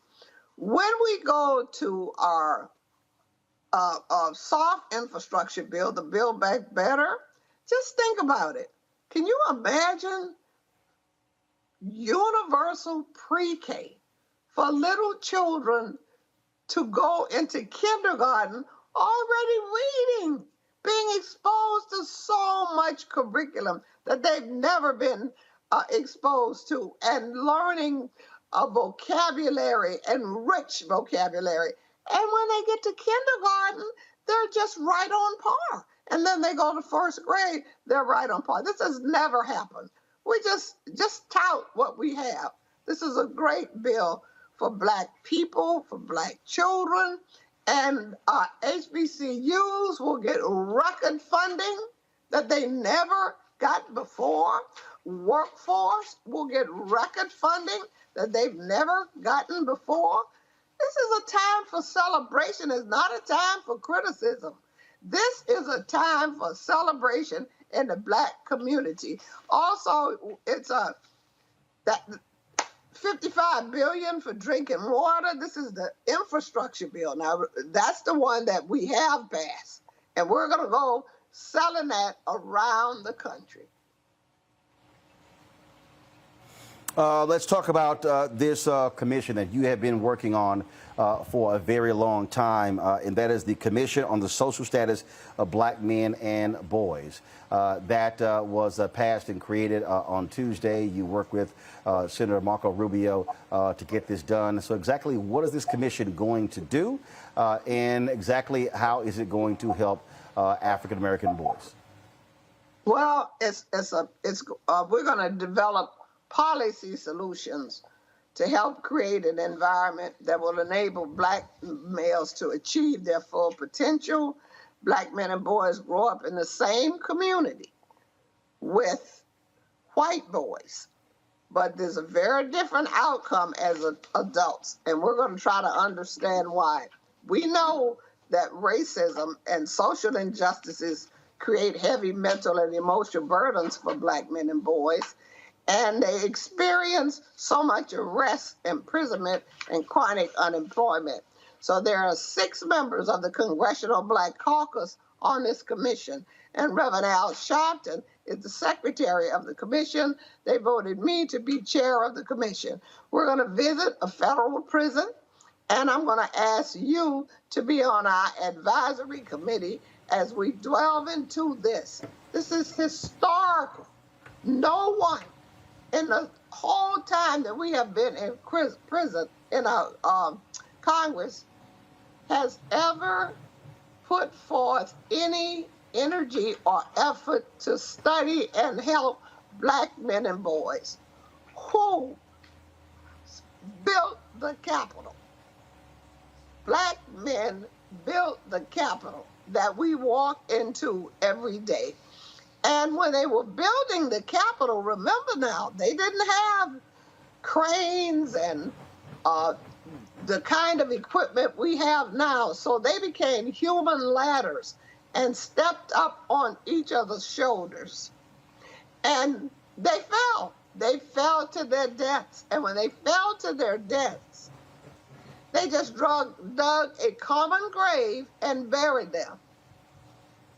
When we go to our soft infrastructure bill, the Build Back Better, just think about it. Can you imagine universal pre-K for little children to go into kindergarten already reading, being exposed to so much curriculum that they've never been exposed to, and learning a vocabulary and rich vocabulary. And when they get to kindergarten, they're just right on par. And then they go to first grade, they're right on par. This has never happened. We just tout what we have. This is a great bill for Black people, for Black children, and HBCUs will get record funding that they never got before. Workforce will get record funding that they've never gotten before. This is a time for celebration. It's not a time for criticism. This is a time for celebration in the Black community. Also, it's that $55 billion for drinking water. This is the infrastructure bill. Now, that's the one that we have passed, and we're going to go selling that around the country. Let's talk about this commission that you have been working on for a very long time, and that is the Commission on the Social Status of Black Men and Boys. That was passed and created on Tuesday. You work with Senator Marco Rubio to get this done. So exactly what is this commission going to do, and exactly how is it going to help African-American boys? Well, we're going to develop policy solutions to help create an environment that will enable Black males to achieve their full potential. Black men and boys grow up in the same community with white boys, but there's a very different outcome as adults, and we're going to try to understand why. We know that racism and social injustices create heavy mental and emotional burdens for Black men and boys, and they experience so much arrest, imprisonment, and chronic unemployment. So there are 6 members of the Congressional Black Caucus on this commission, and Reverend Al Sharpton is the secretary of the commission. They voted me to be chair of the commission. We're going to visit a federal prison, and I'm going to ask you to be on our advisory committee as we delve into this. This is historical. No one in the whole time that we have been in prison, in our Congress, has ever put forth any energy or effort to study and help Black men and boys. Who built the Capitol? black men built the Capitol that we walk into every day. And when they were building the Capitol, remember now, they didn't have cranes and the kind of equipment we have now. So they became human ladders and stepped up on each other's shoulders. And they fell. They fell to their deaths. And when they fell to their deaths, they just dug a common grave and buried them.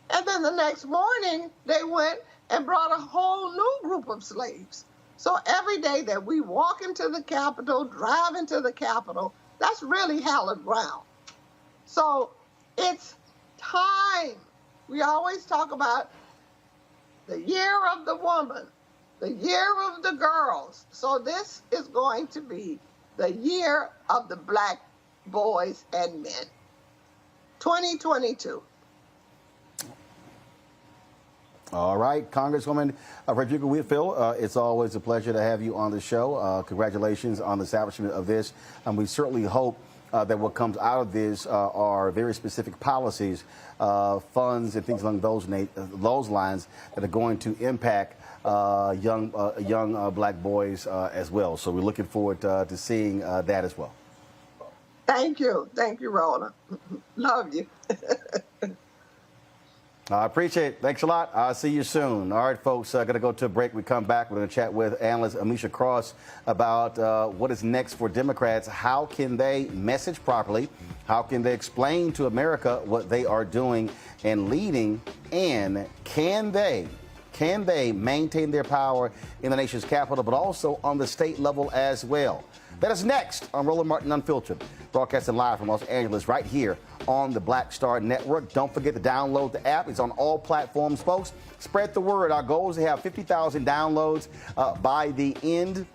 And then the next morning, they went and brought a whole new group of slaves. So every day that we walk into the Capitol, drive into the Capitol, that's really hallowed ground. So it's time. We always talk about the year of the woman, the year of the girls. So this is going to be the year of the black boys and men. 2022. All right, Congresswoman Frederica Whitfield, it's always a pleasure to have you on the show. Congratulations on the establishment of this. And we certainly hope that what comes out of this are very specific policies, funds, and things along those lines that are going to impact young black boys as well. So we're looking forward to seeing that as well. Thank you. Thank you, Roland. Love you. I appreciate it. Thanks a lot. I'll see you soon. All right, folks, going to go to a break. We come back. We're going to chat with analyst Amisha Cross about what is next for Democrats. How can they message properly? How can they explain to America what they are doing and leading? And can they maintain their power in the nation's capital, but also on the state level as well? That is next on Roland Martin Unfiltered, broadcasting live from Los Angeles right here on the Black Star Network. Don't forget to download the app. It's on all platforms, folks. Spread the word. Our goal is to have 50,000 downloads by the end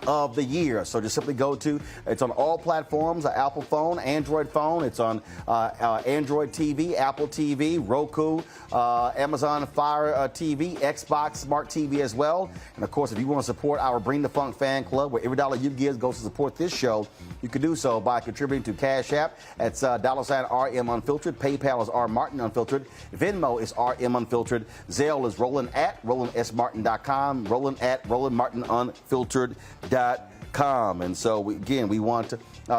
of the year. So just simply go to, it's on all platforms, Apple phone, Android phone. It's on Android TV, Apple TV, Roku, Amazon Fire TV, Xbox Smart TV as well. And of course, if you want to support our Bring the Funk fan club, where every dollar you give goes to support this show, you can do so by contributing to Cash App. It's $RM Unfiltered. PayPal is R Martin Unfiltered. Venmo is RM Unfiltered. Zelle is Roland at RolandSMartin.com. Roland at RolandMartinUnfiltered.com. And so, we want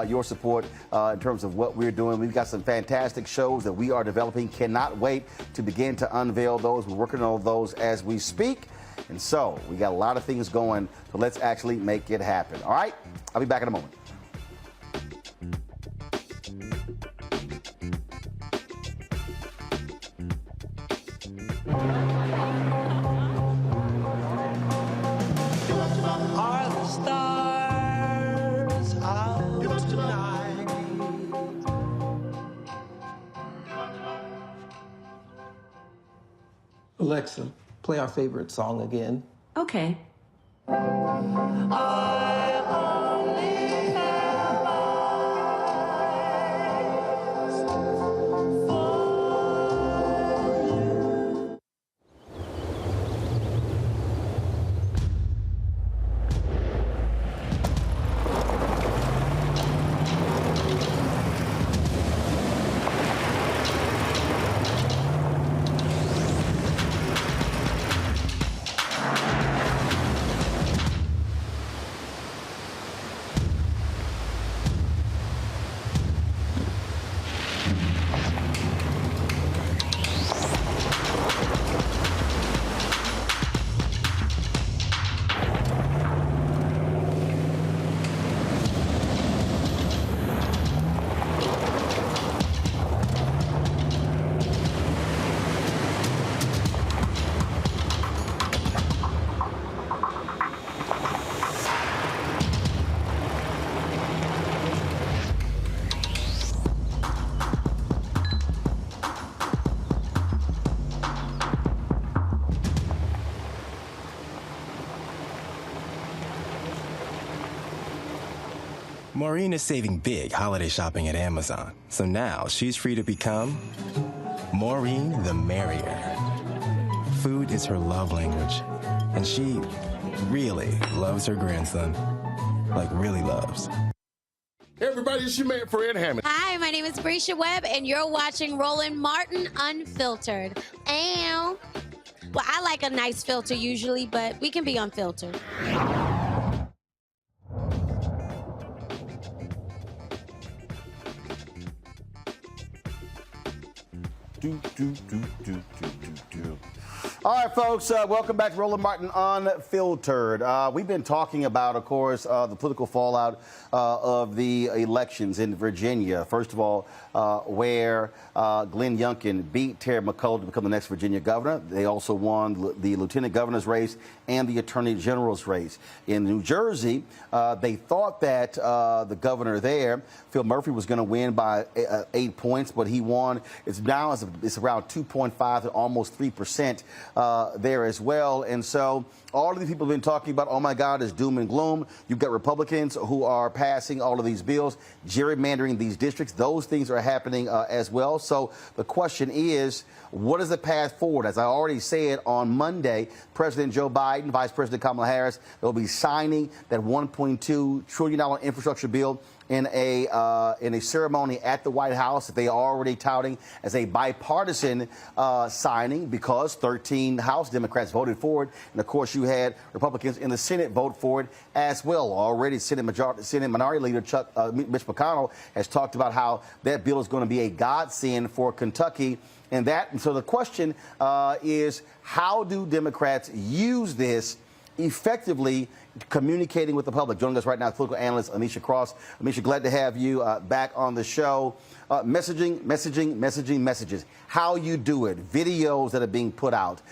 your support in terms of what we're doing. We've got some fantastic shows that we are developing. Cannot wait to begin to unveil those. We're working on those as we speak. And so we got a lot of things going. So let's actually make it happen. All right? I'll be back in a moment. Are the stars out tonight? Alexa, play our favorite song again. Okay. Maureen is saving big holiday shopping at Amazon, so now she's free to become Maureen the Merrier. Food is her love language, and she really loves her grandson. Like, really loves. Everybody, it's your man, Fred Hammond. Hi, my name is Brescia Webb, and you're watching Roland Martin Unfiltered. Ow. Well, I like a nice filter usually, but we can be unfiltered. All right, folks, welcome back to Roland Martin Unfiltered. We've been talking about, of course, the political fallout of the elections in Virginia. First of all, where Glenn Youngkin beat Terry McCullough to become the next Virginia governor. They also won the lieutenant governor's race and the attorney general's race. In New Jersey, they thought that the governor there, Phil Murphy, was going to win by 8 points, but he won. It's around 2.5 to almost 3% there as well. And so all of these people have been talking about, oh my God, it's doom and gloom. You've got Republicans who are passing all of these bills, gerrymandering these districts. Those things are happening as well. So the question is, what is the path forward? As I already said, on Monday, President Joe Biden, Vice President Kamala Harris, they'll be signing that $1.2 trillion infrastructure bill in a ceremony at the White House that they are already touting as a bipartisan signing, because 13 House Democrats voted for it. And, of course, you had Republicans in the Senate vote for it as well. Already, Senate Minority Leader Mitch McConnell has talked about how that bill is going to be a godsend for Kentucky. And so the question is, how do Democrats use this effectively communicating with the public? Joining us right now, political analyst Amisha Cross. Amisha, glad to have you back on the show. Messages. How you do it, videos that are being put out,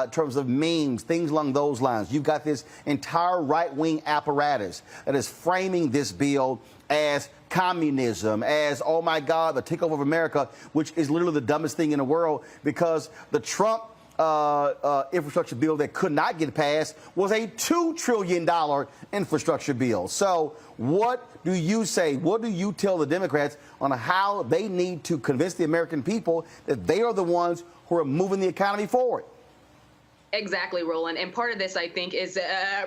in terms of memes, things along those lines. You've got this entire right-wing apparatus that is framing this bill as communism, as, oh my God, the takeover of America, which is literally the dumbest thing in the world, because the Trump infrastructure bill that could not get passed was a $2 trillion infrastructure bill. So what do you say? What do you tell the Democrats on how they need to convince the American people that they are the ones who are moving the economy forward? Exactly, Roland. And part of this, I think, is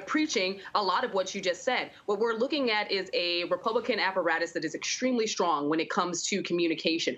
preaching a lot of what you just said. What we're looking at is a Republican apparatus that is extremely strong when it comes to communication.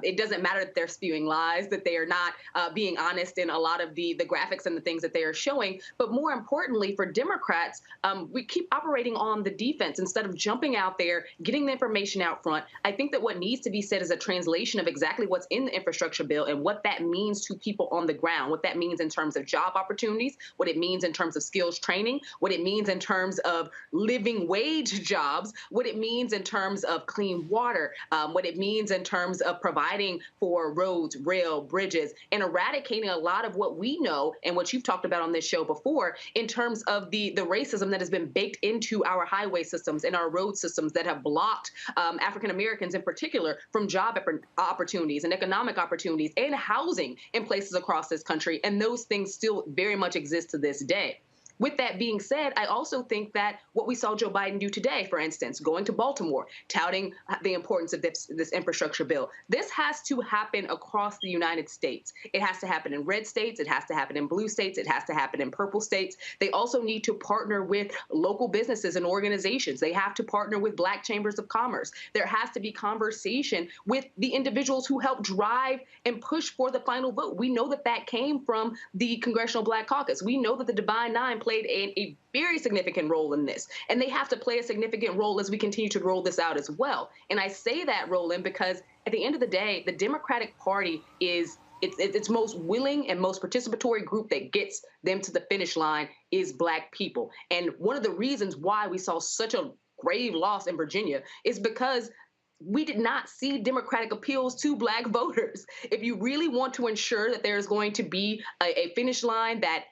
It doesn't matter that they're spewing lies, that they are not being honest in a lot of the graphics and the things that they are showing. But more importantly, for Democrats, we keep operating on the defense instead of jumping out there, getting the information out front. I think that what needs to be said is a translation of exactly what's in the infrastructure bill and what that means to people on the ground, what that means in terms of job opportunities, what it means in terms of skills training, what it means in terms of living wage jobs, what it means in terms of clean water, what it means in terms of providing for roads, rail, bridges, and eradicating a lot of what we know and what you've talked about on this show before in terms of the racism that has been baked into our highway systems and our road systems that have blocked African Americans in particular from job opportunities and economic opportunities and housing in places across this country. And those things still very much exist to this day. With that being said, I also think that what we saw Joe Biden do today, for instance, going to Baltimore, touting the importance of this infrastructure bill, this has to happen across the United States. It has to happen in red states. It has to happen in blue states. It has to happen in purple states. They also need to partner with local businesses and organizations. They have to partner with Black chambers of commerce. There has to be conversation with the individuals who help drive and push for the final vote. We know that that came from the Congressional Black Caucus. We know that the Divine Nine played a very significant role in this, and they have to play a significant role as we continue to roll this out as well. And I say that, Roland, because at the end of the day, the Democratic Party is its most willing and most participatory group that gets them to the finish line is Black people. And one of the reasons why we saw such a grave loss in Virginia is because we did not see Democratic appeals to Black voters. If you really want to ensure that there's going to be a finish line that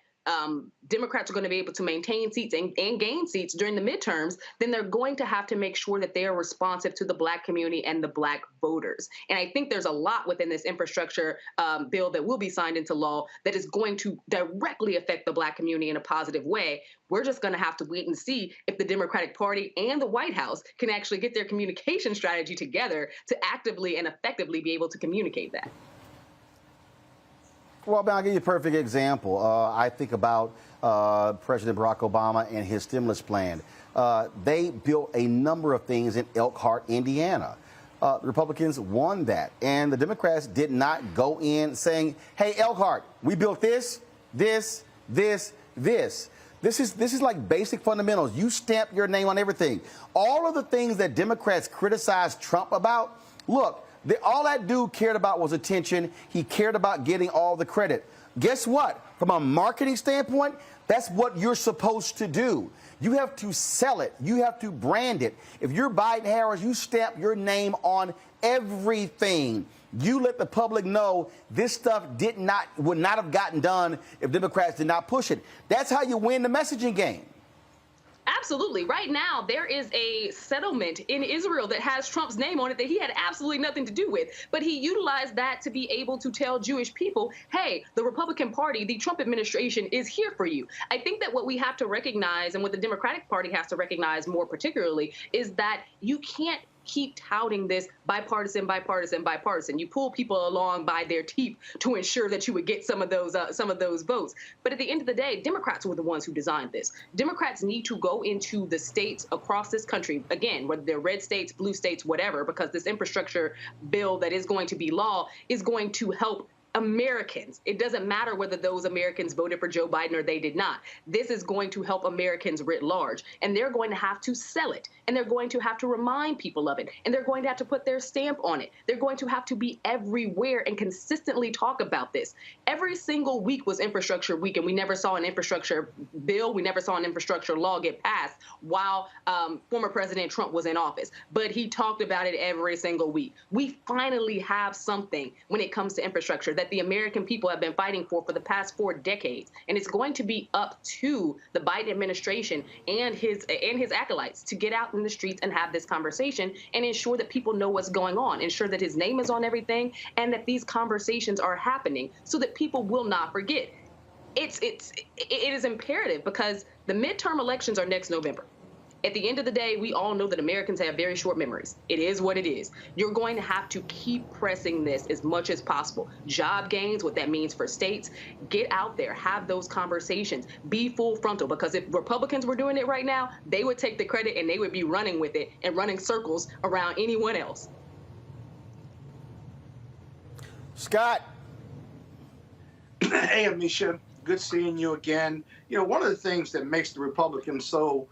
Democrats are going to be able to maintain seats and gain seats during the midterms, then they're going to have to make sure that they are responsive to the Black community and the Black voters. And I think there's a lot within this infrastructure bill that will be signed into law that is going to directly affect the Black community in a positive way. We're just going to have to wait and see if the Democratic Party and the White House can actually get their communication strategy together to actively and effectively be able to communicate that. Well, Ben, I'll give you a perfect example. I think about President Barack Obama and his stimulus plan. They built a number of things in Elkhart, Indiana. Republicans won that, and the Democrats did not go in saying, hey, Elkhart, we built this. This is like basic fundamentals. You stamp your name on everything. All of the things that Democrats criticized Trump about, look, all that dude cared about was attention. He cared about getting all the credit. Guess what? From a marketing standpoint, that's what you're supposed to do. You have to sell it. You have to brand it. If you're Biden-Harris, you stamp your name on everything. You let the public know this stuff would not have gotten done if Democrats did not push it. That's how you win the messaging game. Absolutely. Right now, there is a settlement in Israel that has Trump's name on it that he had absolutely nothing to do with. But he utilized that to be able to tell Jewish people, hey, the Republican Party, the Trump administration is here for you. I think that what we have to recognize, and what the Democratic Party has to recognize more particularly, is that you can't keep touting this bipartisan. You pull people along by their teeth to ensure that you would get some of those votes. But at the end of the day, Democrats were the ones who designed this. Democrats need to go into the states across this country, again, whether they're red states, blue states, whatever, because this infrastructure bill that is going to be law is going to help Americans. It doesn't matter whether those Americans voted for Joe Biden or they did not. This is going to help Americans writ large, and they're going to have to sell it, and they're going to have to remind people of it, and they're going to have to put their stamp on it. They're going to have to be everywhere and consistently talk about this. Every single week was infrastructure week, and we never saw an infrastructure bill. We never saw an infrastructure law get passed while former President Trump was in office. But he talked about it every single week. We finally have something when it comes to infrastructure that the American people have been fighting for the past 4 decades. And it's going to be up to the Biden administration and his acolytes to get out in the streets and have this conversation and ensure that people know what's going on, ensure that his name is on everything, and that these conversations are happening so that people will not forget. It is imperative because the midterm elections are next November. At the end of the day, we all know that Americans have very short memories. It is what it is. You're going to have to keep pressing this as much as possible. Job gains, what that means for states, get out there, have those conversations, be full frontal, because if Republicans were doing it right now, they would take the credit and they would be running with it and running circles around anyone else. Scott. Hey, Amisha, good seeing you again. You know, one of the things that makes the Republicans so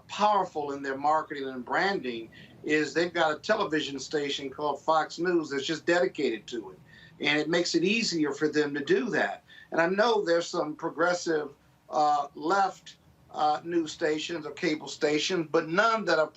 powerful in their marketing and branding is they've got a television station called Fox News that's just dedicated to it. And it makes it easier for them to do that. And I know there's some progressive left news stations or cable stations, but none that are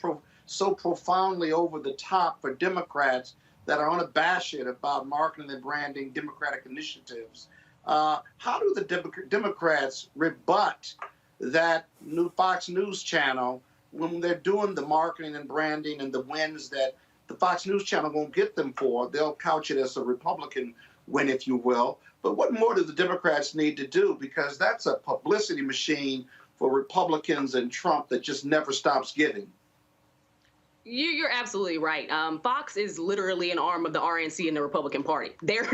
so profoundly over the top for Democrats that are unabashed about marketing and branding Democratic initiatives. How do the Democrats rebut that new Fox News channel when they're doing the marketing and branding and the wins that the Fox News channel won't get them for? They'll couch it as a Republican win, if you will. But what more do the Democrats need to do? Because that's a publicity machine for Republicans and Trump that just never stops giving. You're absolutely right. Fox is literally an arm of the RNC and the Republican Party. That's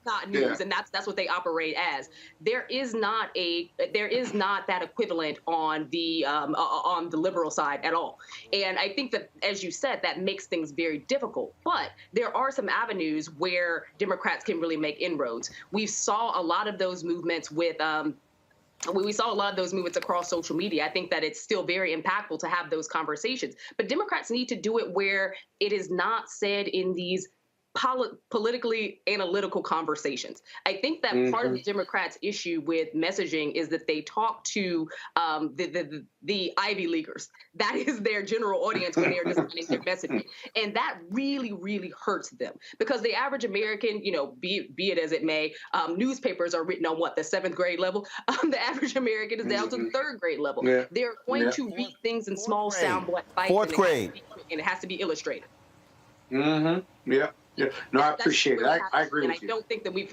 not news, and that's what they operate as. There is not that equivalent on the liberal side at all. And I think that, as you said, that makes things very difficult. But there are some avenues where Democrats can really make inroads. We saw a lot of those movements with. We saw a lot of those movements across social media. I think that it's still very impactful to have those conversations. But Democrats need to do it where it is not said in these politically analytical conversations. I think that part of the Democrats' issue with messaging is that they talk to the Ivy Leaguers. That is their general audience when they're designing their messaging. And that really, really hurts them because the average American, you know, be it as it may, newspapers are written on the 7th grade level. The average American is down to the 3rd grade level. Yeah. They're going to read things in small sound bites. 4th grade. And it has to be illustrated. Yeah. Yeah. No, I appreciate it. I agree with you.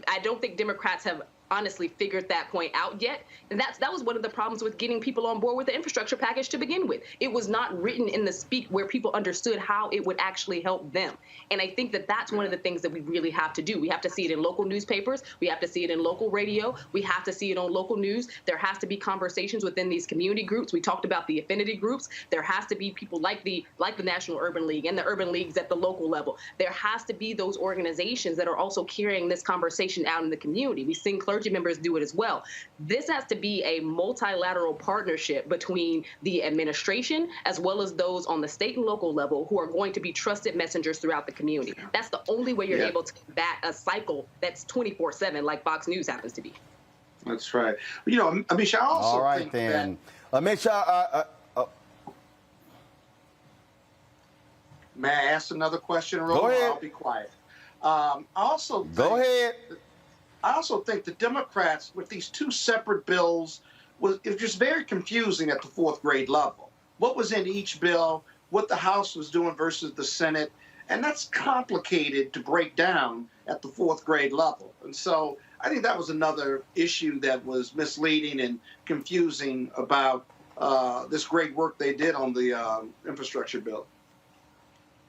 I don't think Democrats honestly figured that point out yet. And that was one of the problems with getting people on board with the infrastructure package to begin with. It was not written in the speak where people understood how it would actually help them. And I think that that's one of the things that we really have to do. We have to see it in local newspapers. We have to see it in local radio. We have to see it on local news. There has to be conversations within these community groups. We talked about the affinity groups. There has to be people like the National Urban League and the urban leagues at the local level. There has to be those organizations that are also carrying this conversation out in the community. We've seen clergy members do it as well. This has to be a multilateral partnership between the administration as well as those on the state and local level who are going to be trusted messengers throughout the community. That's the only way you're able to combat a cycle that's 24/7 like Fox News happens to be. That's right. You know, Amisha, I also All right, think then. that... Amisha, May I ask another question, Roland? Go ahead. I'll be quiet. I also think the Democrats, with these two separate bills, it was just very confusing at the fourth grade level. What was in each bill, what the House was doing versus the Senate, and that's complicated to break down at the fourth grade level. And so I think that was another issue that was misleading and confusing about this great work they did on the infrastructure bill.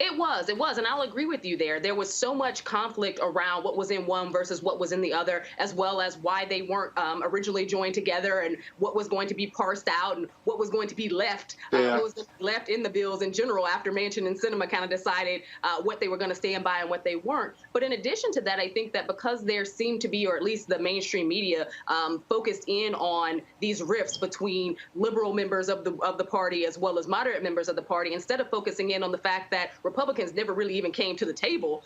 It was, and I'll agree with you there. There was so much conflict around what was in one versus what was in the other, as well as why they weren't originally joined together and what was going to be parsed out and what was going to be left, what was left in the bills in general after Manchin and Sinema kind of decided what they were going to stand by and what they weren't. But in addition to that, I think that because there seemed to be, or at least the mainstream media, focused in on these rifts between liberal members of the party as well as moderate members of the party, instead of focusing in on the fact that Republicans never really even came to the table,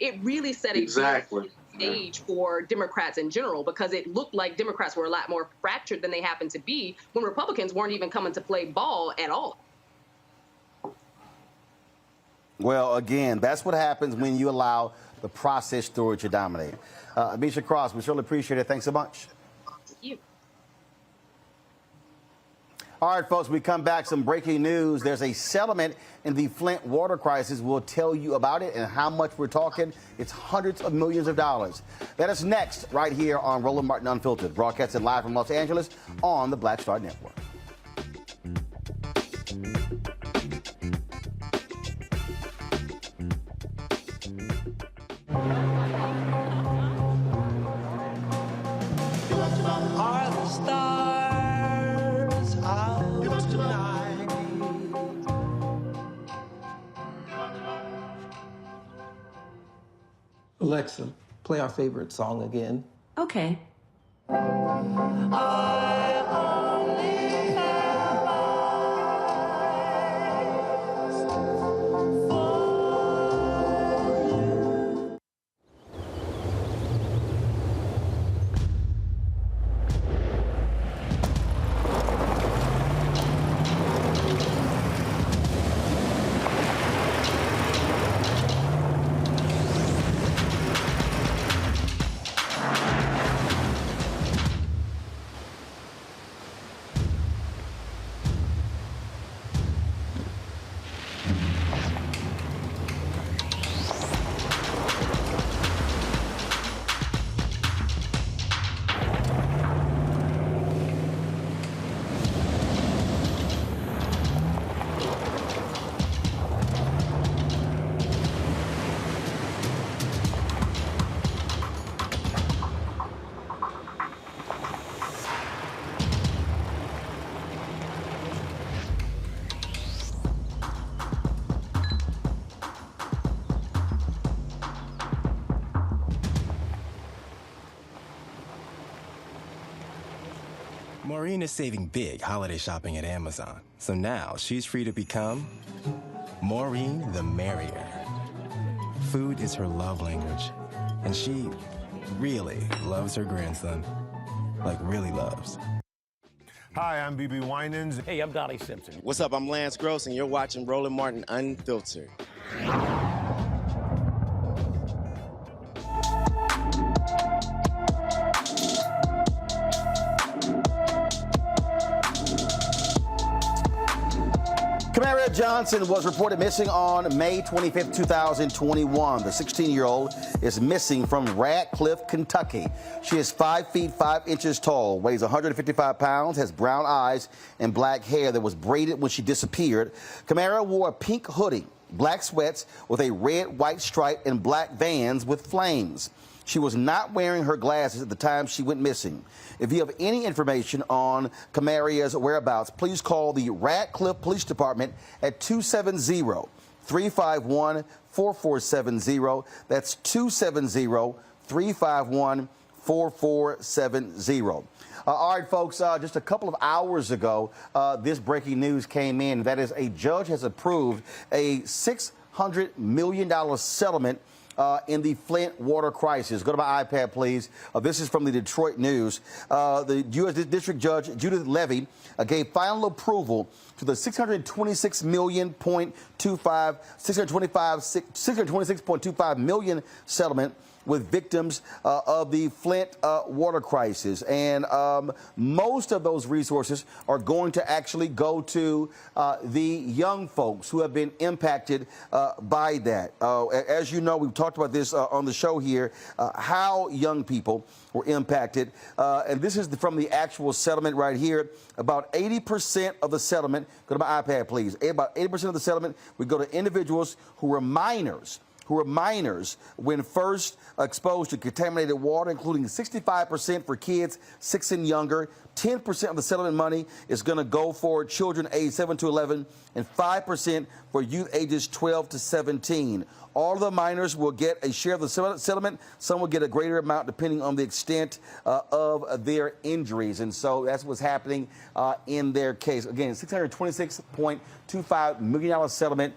it really set a stage for Democrats in general, because it looked like Democrats were a lot more fractured than they happened to be when Republicans weren't even coming to play ball at all. Well, again, that's what happens when you allow the process story to dominate. Amisha Cross, we surely appreciate it. Thanks so much. Thank you. All right, folks, we come back. Some breaking news. There's a settlement in the Flint water crisis. We'll tell you about it and how much we're talking. It's hundreds of millions of dollars. That is next right here on Roland Martin Unfiltered, broadcasted live from Los Angeles on the Black Star Network. Are the stars out tonight? Alexa, play our favorite song again. Okay. Maureen is saving big holiday shopping at Amazon. So now she's free to become Maureen the Merrier. Food is her love language, and she really loves her grandson. Like, really loves. Hi, I'm BB Winans. Hey, I'm Donnie Simpson. What's up? I'm Lance Gross, and you're watching Roland Martin Unfiltered. Camaria Johnson was reported missing on May 25th, 2021. The 16-year-old is missing from Radcliffe, Kentucky. She is 5 feet 5 inches tall, weighs 155 pounds, has brown eyes and black hair that was braided when she disappeared. Camaria wore a pink hoodie, black sweats with a red-white stripe, and black Vans with flames. She was not wearing her glasses at the time she went missing. If you have any information on Camaria's whereabouts, please call the Radcliffe Police Department at 270-351-4470. That's 270-351-4470. All right, folks, just a couple of hours ago, this breaking news came in. That is, a judge has approved a $600 million settlement in the Flint water crisis. Go to my iPad, please. This is from the Detroit News. The U.S. District Judge Judith Levy gave final approval to the $626.25 million settlement with victims of the Flint water crisis. And most of those resources are going to actually go to the young folks who have been impacted by that. As you know, we've talked about this on the show here, how young people were impacted. And this is from the actual settlement right here. About 80% of the settlement, go to my iPad, please. About 80% of the settlement would go to individuals who were minors when first exposed to contaminated water, including 65% for kids 6 and younger. 10% of the settlement money is going to go for children aged 7 to 11, and 5% for youth ages 12 to 17. All of the minors will get a share of the settlement. Some will get a greater amount depending on the extent of their injuries. And so that's what's happening in their case. Again, $626.25 million settlement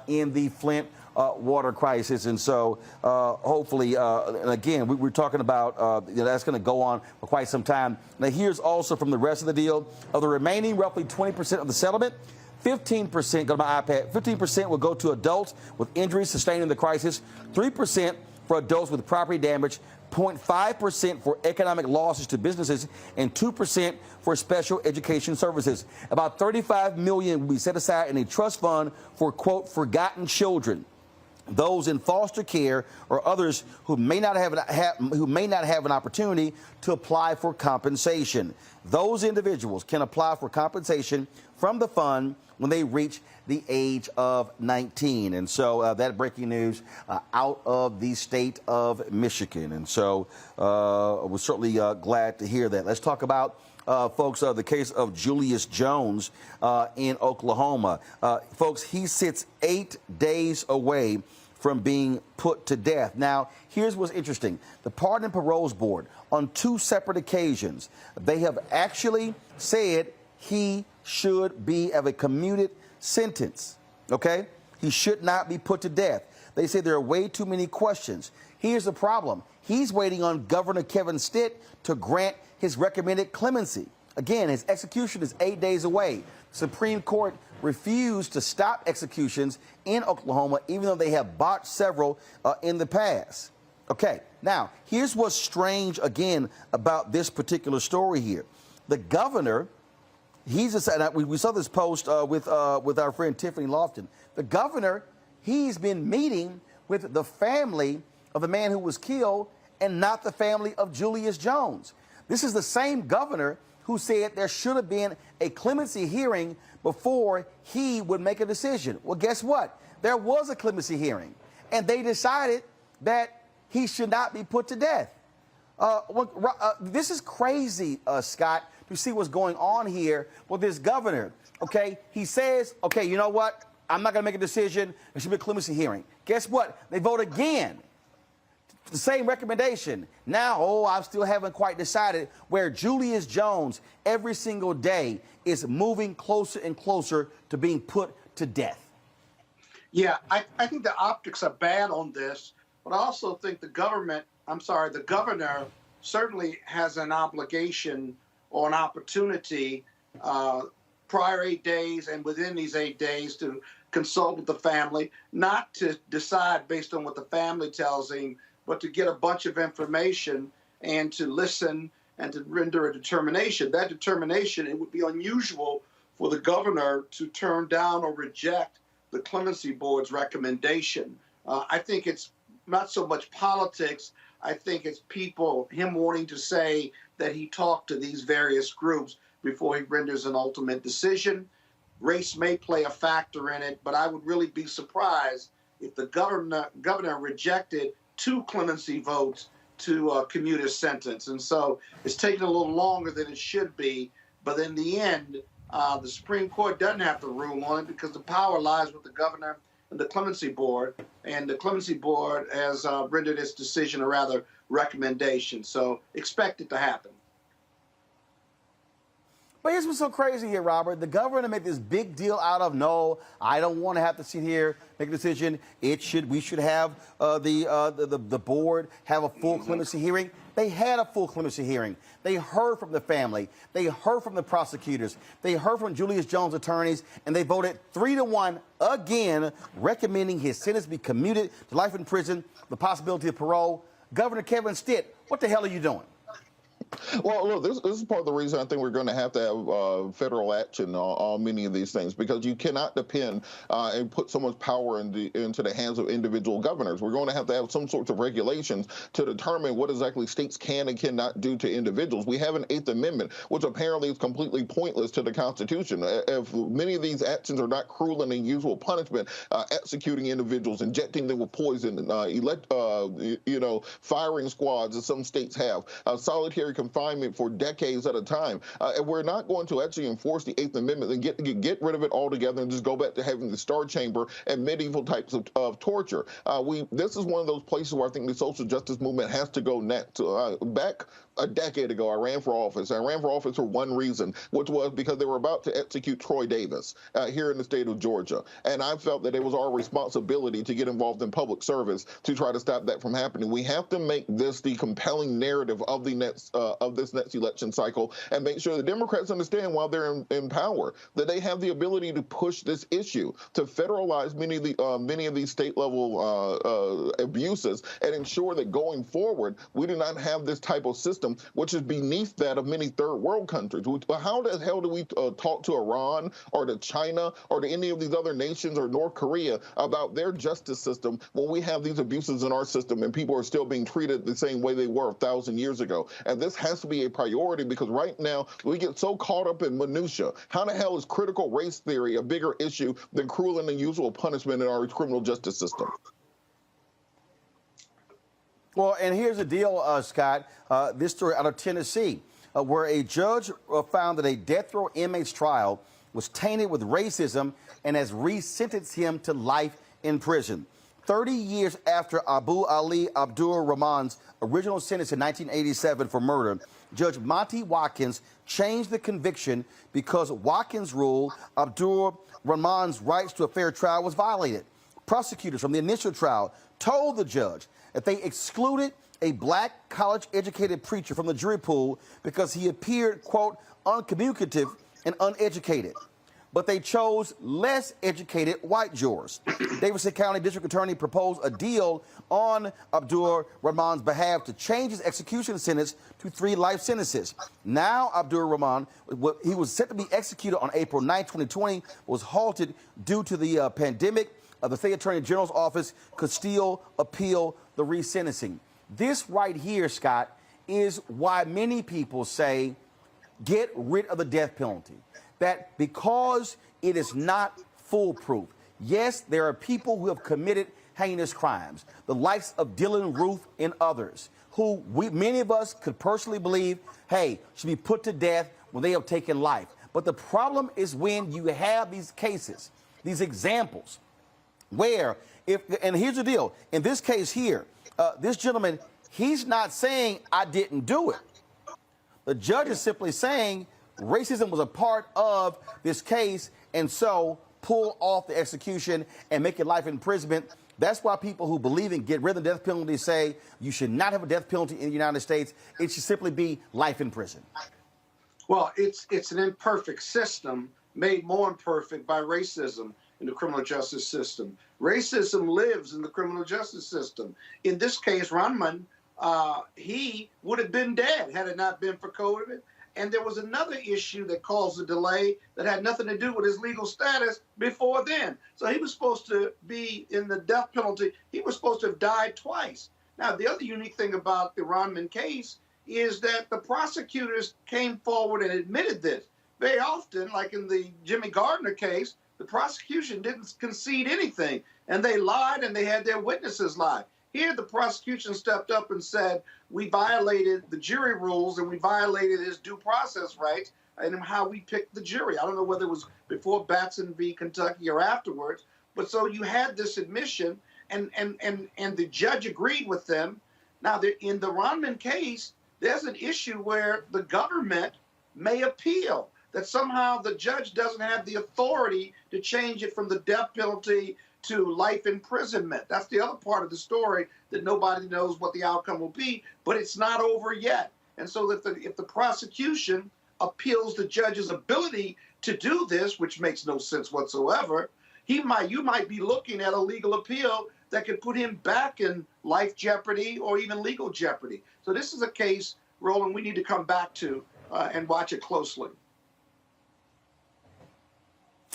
in the Flint water crisis. And so hopefully, and again, we're talking about that's going to go on for quite some time. Now, here's also from the rest of the deal. Of the remaining roughly 20% of the settlement, 15%, go to my iPad, 15% will go to adults with injuries sustained in the crisis, 3% for adults with property damage, 0.5% for economic losses to businesses, and 2% for special education services. About $35 million will be set aside in a trust fund for, quote, forgotten children, those in foster care or others who may not have an opportunity to apply for compensation. Those individuals can apply for compensation from the fund when they reach the age of 19. And so that breaking news out of the state of Michigan. And so we're certainly glad to hear that. Let's talk about, folks, the case of Julius Jones in Oklahoma. Folks, he sits 8 days away from being put to death. Now, here's what's interesting. The Pardon and Paroles Board, on 2 separate occasions, they have actually said he should be of a commuted sentence, okay? He should not be put to death. They say there are way too many questions. Here's the problem. He's waiting on Governor Kevin Stitt to grant his recommended clemency. Again, his execution is 8 days away. Supreme Court refused to stop executions in Oklahoma, even though they have botched several in the past. Okay, now, here's what's strange, again, about this particular story here. The governor, we saw this post with our friend Tiffany Lofton. The governor, he's been meeting with the family of the man who was killed and not the family of Julius Jones. This is the same governor who said there should have been a clemency hearing before he would make a decision. Well, guess what? There was a clemency hearing, and they decided that he should not be put to death. This is crazy, Scott, to see what's going on here with this governor. Okay, he says, okay, you know what? I'm not going to make a decision. There should be a clemency hearing. Guess what? They vote again. The same recommendation. Now, I still haven't quite decided, where Julius Jones every single day is moving closer and closer to being put to death. Yeah, I think the optics are bad on this, but I also think the governor certainly has an obligation or an opportunity prior 8 days and within these 8 days to consult with the family, not to decide based on what the family tells him, but to get a bunch of information and to listen and to render a determination. That determination, it would be unusual for the governor to turn down or reject the clemency board's recommendation. I think it's not so much politics. I think it's him wanting to say that he talked to these various groups before he renders an ultimate decision. Race may play a factor in it, but I would really be surprised if the governor rejected 2 clemency votes to commute his sentence. And so it's taking a little longer than it should be. But in the end, the Supreme Court doesn't have to rule on it because the power lies with the governor and the clemency board. And the clemency board has rendered its decision, or rather recommendation. So expect it to happen. But here's what's so crazy here, Robert. The governor made this big deal out of, no, I don't want to have to sit here, make a decision. We should have the board have a full clemency hearing. They had a full clemency hearing. They heard from the family. They heard from the prosecutors. They heard from Julius Jones' attorneys, and they voted 3-1 again, recommending his sentence be commuted to life in prison, the possibility of parole. Governor Kevin Stitt, what the hell are you doing? Well, look, this is part of the reason I think we're going to have federal action on many of these things, because you cannot depend and put so much power into the hands of individual governors. We're going to have some sorts of regulations to determine what exactly states can and cannot do to individuals. We have an 8th Amendment, which apparently is completely pointless to the Constitution. If many of these actions are not cruel and unusual punishment, executing individuals, injecting them with poison, firing squads, as some states have, solitary confinement for decades at a time. And we're not going to actually enforce the 8th Amendment and get rid of it altogether and just go back to having the Star Chamber and medieval types of torture. This is one of those places where I think the social justice movement has to go next. Back a decade ago, I ran for office. I ran for office for one reason, which was because they were about to execute Troy Davis here in the state of Georgia. And I felt that it was our responsibility to get involved in public service to try to stop that from happening. We have to make this the compelling narrative of this next election cycle and make sure the Democrats understand while they're in power that they have the ability to push this issue, to federalize many of these state level abuses, and ensure that going forward we do not have this type of system which is beneath that of many third world countries. How the hell do we talk to Iran or to China or to any of these other nations or North Korea about their justice system when we have these abuses in our system and people are still being treated the same way they were 1,000 years ago? And this has to be a priority, because right now we get so caught up in minutia. How the hell is critical race theory a bigger issue than cruel and unusual punishment in our criminal justice system? Well, and here's the deal, Scott. This story out of Tennessee, where a judge found that a death row inmate's trial was tainted with racism and has resentenced him to life in prison. 30 years after Abu Ali Abdul Rahman's original sentence in 1987 for murder, Judge Monty Watkins changed the conviction because Watkins ruled Abdul Rahman's rights to a fair trial was violated. Prosecutors from the initial trial told the judge that they excluded a black college-educated preacher from the jury pool because he appeared, quote, uncommunicative and uneducated. But they chose less educated white jurors. Davidson County District Attorney proposed a deal on Abdul Rahman's behalf to change his execution sentence to 3 life sentences. Now Abdul Rahman, he was set to be executed on April 9, 2020, was halted due to the pandemic. The State Attorney General's office could still appeal the resentencing. This right here, Scott, is why many people say get rid of the death penalty. That because it is not foolproof. Yes, there are people who have committed heinous crimes, the likes of Dylan Ruth and others, who many of us could personally believe, hey, should be put to death when they have taken life. But the problem is when you have these cases, these examples, where and here's the deal, in this case here, this gentleman, he's not saying I didn't do it. The judge is simply saying racism was a part of this case, and so pull off the execution and make it life imprisonment. That's why people who believe in get rid of the death penalty say you should not have a death penalty in the United States. It should simply be life in prison. Well, it's an imperfect system made more imperfect by racism in the criminal justice system. Racism lives in the criminal justice system. In this case, Rahman, he would have been dead had it not been for COVID. And there was another issue that caused the delay that had nothing to do with his legal status before then. So he was supposed to be in the death penalty. He was supposed to have died twice. Now, the other unique thing about the Ronman case is that the prosecutors came forward and admitted this. Very often, like in the Jimmy Gardner case, the prosecution didn't concede anything, and they lied and they had their witnesses lie. Here, the prosecution stepped up and said, we violated the jury rules and we violated his due process rights and how we picked the jury. I don't know whether it was before Batson v. Kentucky or afterwards, but so you had this admission and the judge agreed with them. Now, in the Ronman case, there's an issue where the government may appeal, that somehow the judge doesn't have the authority to change it from the death penalty to life imprisonment. That's the other part of the story, that nobody knows what the outcome will be, but it's not over yet. And so if the prosecution appeals the judge's ability to do this, which makes no sense whatsoever, you might be looking at a legal appeal that could put him back in life jeopardy or even legal jeopardy. So this is a case, Roland, we need to come back to and watch it closely.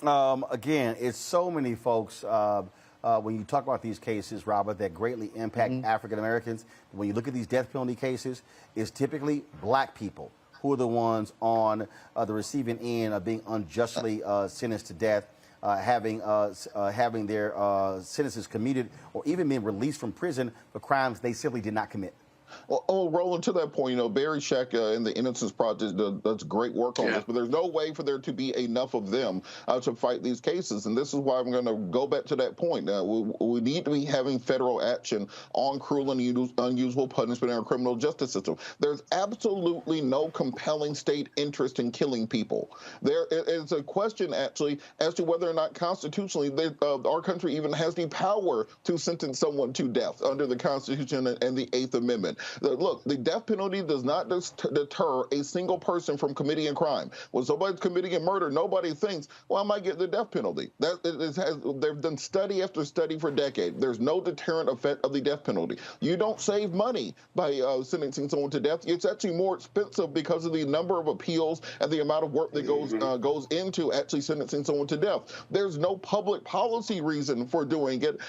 Again, it's so many folks, when you talk about these cases, Robert, that greatly impact African Americans. When you look at these death penalty cases, it's typically black people who are the ones on the receiving end of being unjustly sentenced to death, having their sentences commuted or even being released from prison for crimes they simply did not commit. Well, Roland, to that point, Barry Scheck in the Innocence Project does great work on this, but there's no way for there to be enough of them to fight these cases. And this is why I'm going to go back to that point. We need to be having federal action on cruel and unusual punishment in our criminal justice system. There's absolutely no compelling state interest in killing people. There is a question, actually, as to whether or not constitutionally our country even has the power to sentence someone to death under the Constitution and the Eighth Amendment. Look, the death penalty does not deter a single person from committing a crime. When somebody's committing a murder, nobody thinks, well, I might get the death penalty. They've done study after study for decades. There's no deterrent effect of the death penalty. You don't save money by sentencing someone to death. It's actually more expensive because of the number of appeals and the amount of work that goes into actually sentencing someone to death. There's no public policy reason for doing it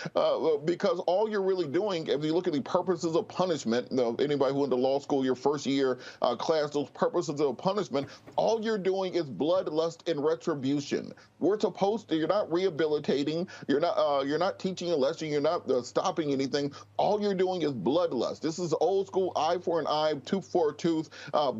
because all you're really doing, if you look at the purposes of punishment, anybody who went to law school, your first year class, those purposes of punishment, all you're doing is bloodlust and retribution. We're supposed to, you're not rehabilitating, you're not teaching a lesson, you're not stopping anything. All you're doing is bloodlust. This is old school eye for an eye, tooth for a tooth,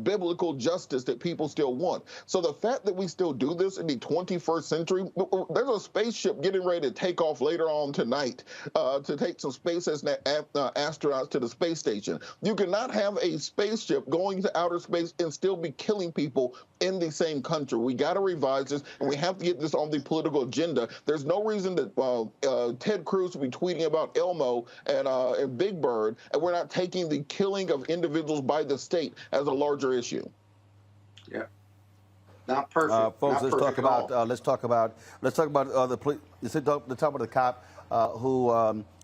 biblical justice that people still want. So the fact that we still do this in the 21st century, there's a spaceship getting ready to take off later on tonight to take some space astronauts to the space station. You cannot have a spaceship going to outer space and still be killing people in the same country. We got to revise this, and we have to get this on the political agenda. There's no reason that Ted Cruz will be tweeting about Elmo and Big Bird, and we're not taking the killing of individuals by the state as a larger issue. Yeah. Not perfect. Folks, let's talk about the cop who,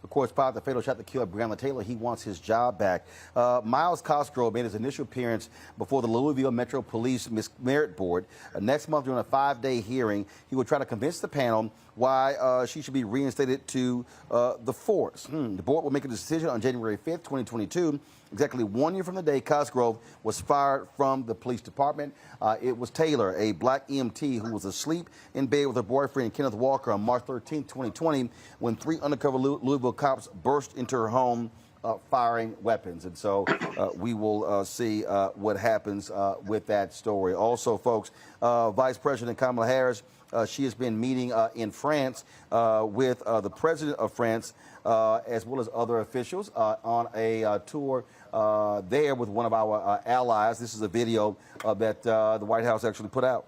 of course, fired the fatal shot that killed Breonna Taylor. He wants his job back. Miles Cosgrove made his initial appearance before the Louisville Metro Police Merit Board. Next month, during a 5-day hearing, he will try to convince the panel why she should be reinstated to the force. The board will make a decision on January 5th, 2022, exactly 1 year from the day Cosgrove was fired from the police department. It was Taylor, a black EMT who was asleep in bed with her boyfriend, Kenneth Walker, on March 13, 2020, when 3 undercover Louisville cops burst into her home firing weapons. And so we will see what happens with that story. Also, folks, Vice President Kamala Harris, she has been meeting in France with the president of France as well as other officials on a tour there with one of our allies. This is a video that the White House actually put out.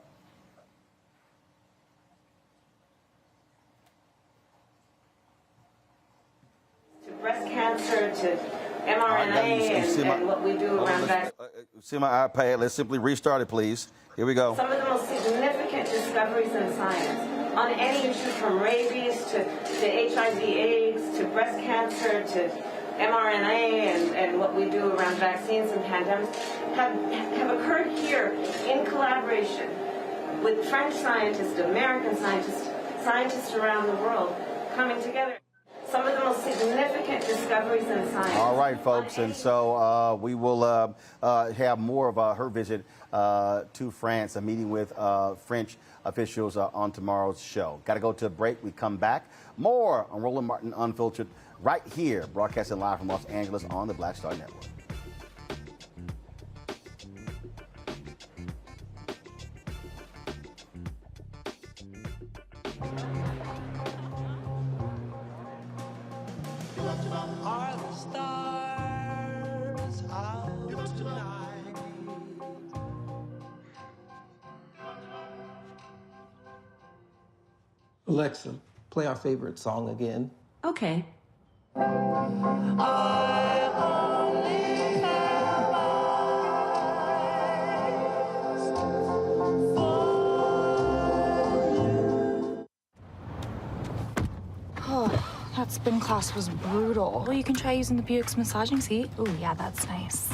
Breast cancer to mRNA and what we do around that. See my iPad. Let's simply restart it, please. Here we go. Some of the most significant discoveries in science on any issue from rabies to HIV/AIDS to breast cancer to mRNA and what we do around vaccines and pandemics have occurred here in collaboration with French scientists, American scientists, scientists around the world coming together. Some of the most significant discoveries in science. All right, folks, and so we will have more of her visit to France, a meeting with French officials on tomorrow's show. Got to go to a break. We come back. More on Roland Martin Unfiltered right here, broadcasting live from Los Angeles on the Black Star Network. Are the stars out tonight? Alexa, play our favorite song again. Okay. Oh, that spin class was brutal. Well, you can try using the Buick's massaging seat. Ooh, yeah, that's nice.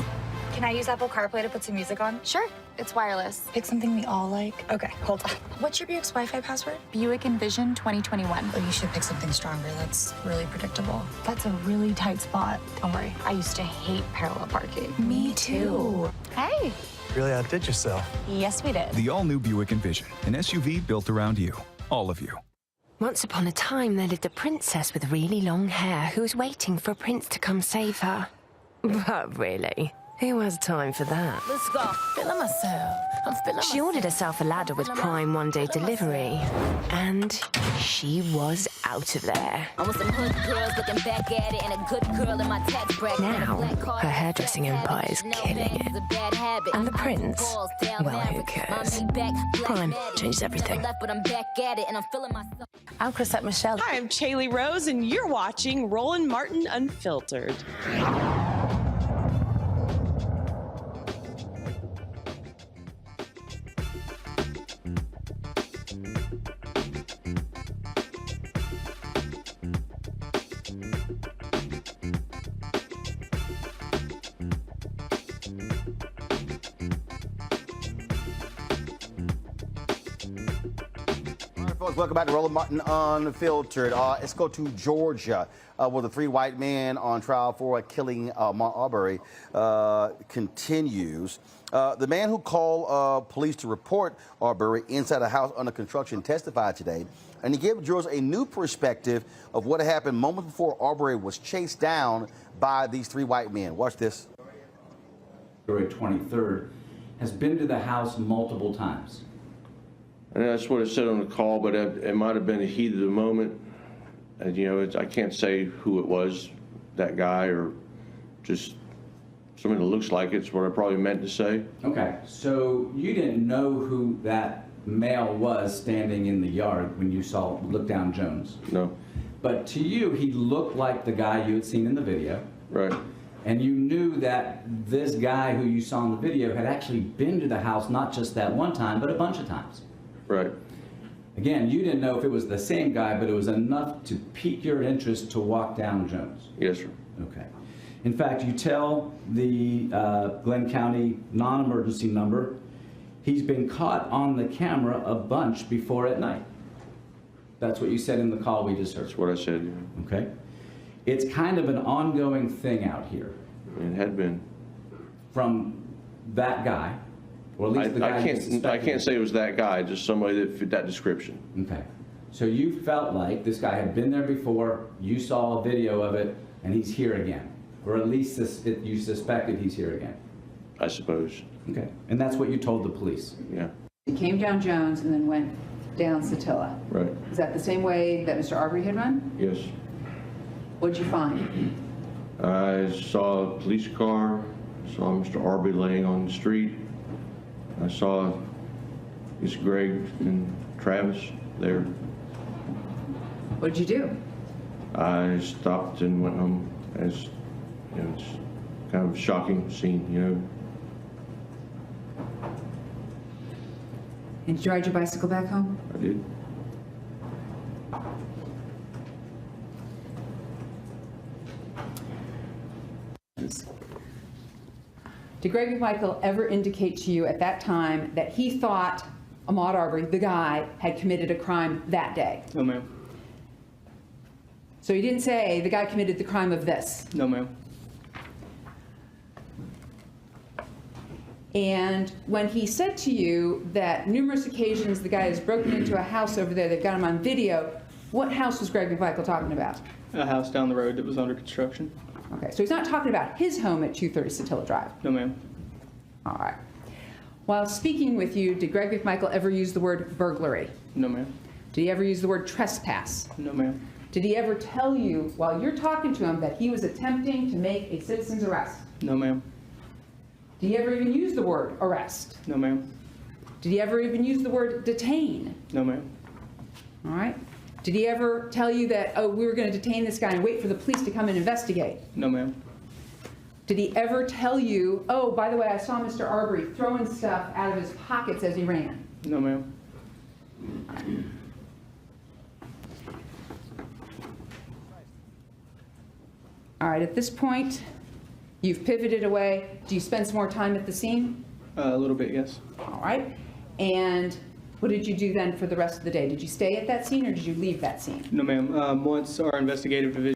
Can I use Apple CarPlay to put some music on? Sure. It's wireless. Pick something we all like. Okay, hold on. What's your Buick's Wi-Fi password? Buick Envision 2021. Oh, you should pick something stronger. That's really predictable. That's a really tight spot. Don't worry. I used to hate parallel parking. Me too. Hey. Really outdid yourself. Yes, we did. The all-new Buick Envision, an SUV built around you. All of you. Once upon a time, there lived a princess with really long hair who was waiting for a prince to come save her. But really, who has time for that? Let's go. Feeling myself. I'm feeling She ordered herself a ladder with Prime one-day delivery, and she was out of there. Almost some hood girls looking back at it, and a good girl in my tax bracket. Now, her hairdressing empire is killing it. And the prince? Well, who cares? Prime changes everything. I'm Chrisette Michelle. Hi, I'm Chaley Rose, and you're watching Roland Martin Unfiltered. Welcome back to Roland Martin Unfiltered. Let's go to Georgia, where the three white men on trial for killing Ahmaud Arbery continues. The man who called police to report Arbery inside a house under construction testified today, and he gave jurors a new perspective of what happened moments before Arbery was chased down by these three white men. Watch this. February 23rd, has been to the house multiple times. And that's what it said on the call, but it might have been the heat of the moment. And, you know, I can't say who it was, that guy, or just somebody that looks like it's what I probably meant to say. Okay, so you didn't know who that male was standing in the yard when you looked down Jones? No. But to you, he looked like the guy you had seen in the video. Right. And you knew that this guy who you saw in the video had actually been to the house not just that one time, but a bunch of times. Right. Again, you didn't know if it was the same guy, but it was enough to pique your interest to walk down Jones. Yes, sir. Okay. In fact, you tell the Glenn County non-emergency number he's been caught on the camera a bunch before at night. That's what you said in the call we just heard. That's what I said, yeah. Okay. It's kind of an ongoing thing out here. It had been. From that guy. Or at least the guy I can't say it was that guy, just somebody that fit that description. Okay. So you felt like this guy had been there before, you saw a video of it, and he's here again. Or at least you suspected he's here again. I suppose. Okay. And that's what you told the police? Yeah. He came down Jones and then went down Satilla. Right. Is that the same way that Mr. Arbery had run? Yes. What'd you find? I saw a police car, saw Mr. Arbery laying on the street. I saw Miss Greg and Travis there. What did you do? I stopped and went home. As you know, it's kind of a shocking scene, you know. And did you ride your bicycle back home? I did. Did Greg McMichael ever indicate to you at that time that he thought Ahmaud Arbery, the guy, had committed a crime that day? No, ma'am. So he didn't say the guy committed the crime of this? No, ma'am. And when he said to you that numerous occasions the guy has broken into a house over there, they've got him on video, what house was Greg McMichael talking about? A house down the road that was under construction. Okay, so he's not talking about his home at 230 Satilla Drive? No, ma'am. All right. While speaking with you, did Greg McMichael ever use the word burglary? No, ma'am. Did he ever use the word trespass? No, ma'am. Did he ever tell you while you're talking to him that he was attempting to make a citizen's arrest? No, ma'am. Did he ever even use the word arrest? No, ma'am. Did he ever even use the word detain? No, ma'am. All right. Did he ever tell you that, oh, we were going to detain this guy and wait for the police to come and investigate? No, ma'am. Did he ever tell you, oh, by the way, I saw Mr. Arbery throwing stuff out of his pockets as he ran? No, ma'am. All right, at this point, you've pivoted away. Do you spend some more time at the scene? A little bit, yes. All right. And what did you do then for the rest of the day? Did you stay at that scene or did you leave that scene? No, ma'am. Once our investigative division.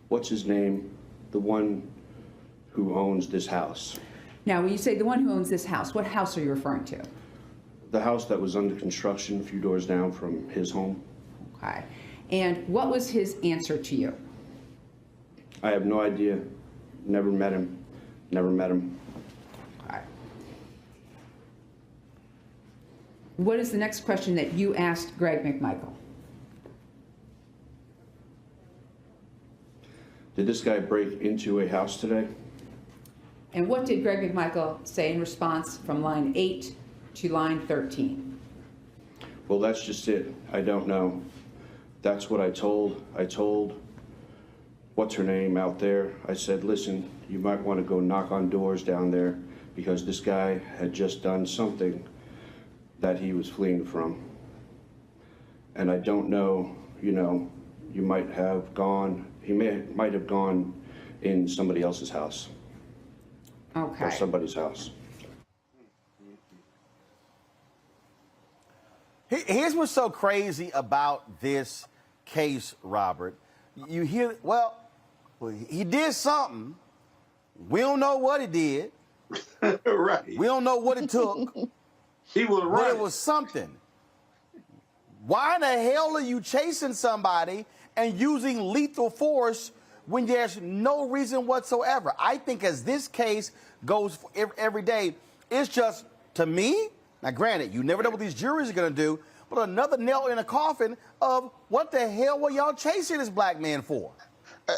What's his name? The one who owns this house. Now, when you say the one who owns this house, what house are you referring to? The house that was under construction a few doors down from his home. Okay. And what was his answer to you? I have no idea. Never met him. Never met him. Okay. What is the next question that you asked Greg McMichael? Did this guy break into a house today? And what did Greg McMichael say in response from line 8 to line 13? Well, that's just it. I don't know. That's what I told what's her name out there. I said, listen, you might want to go knock on doors down there because this guy had just done something that he was fleeing from. And I don't know, you know, you might have gone, he might have gone in somebody else's house. Okay. Or somebody's house. Here's what's so crazy about this case, Robert. You hear, well, he did something. We don't know what he did. Right. We don't know what it took. He was right. But it was something. Why in the hell are you chasing somebody and using lethal force when there's no reason whatsoever? I think as this case goes every day, it's just, to me, now granted, you never know what these juries are going to do, but another nail in a coffin of what the hell were y'all chasing this black man for?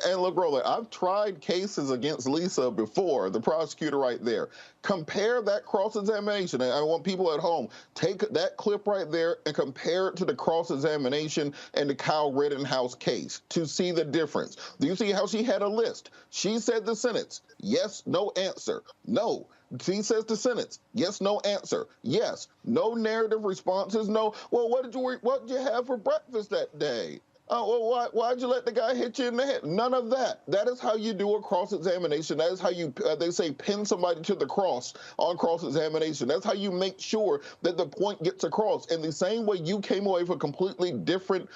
And look, Roland, I've tried cases against Lisa before, the prosecutor right there. Compare that cross-examination. And I want people at home, take that clip right there and compare it to the cross-examination in the Kyle Rittenhouse case to see the difference. Do you see how she had a list? She said the sentence, yes, no answer, no. She says the sentence, yes, no answer, yes. No narrative responses, no. Well, what did you have for breakfast that day? Oh, well, why'd you let the guy hit you in the head? None of that. That is how you do a cross-examination. That is how you, they say, pin somebody to the cross on cross-examination. That's how you make sure that the point gets across. In the same way you came away with a completely different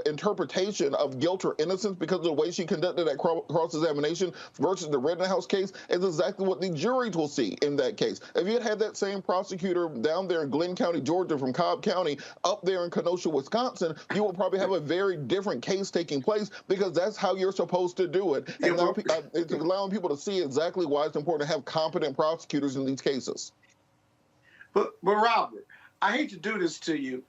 interpretation of guilt or innocence because of the way she conducted that cross-examination versus the Rittenhouse case is exactly what the juries will see in that case. If you had that same prosecutor down there in Glenn County, Georgia, from Cobb County, up there in Kenosha, Wisconsin, you will probably have a very different case taking place because that's how you're supposed to do it. And now it's allowing people to see exactly why it's important to have competent prosecutors in these cases. But Robert, I hate to do this to you.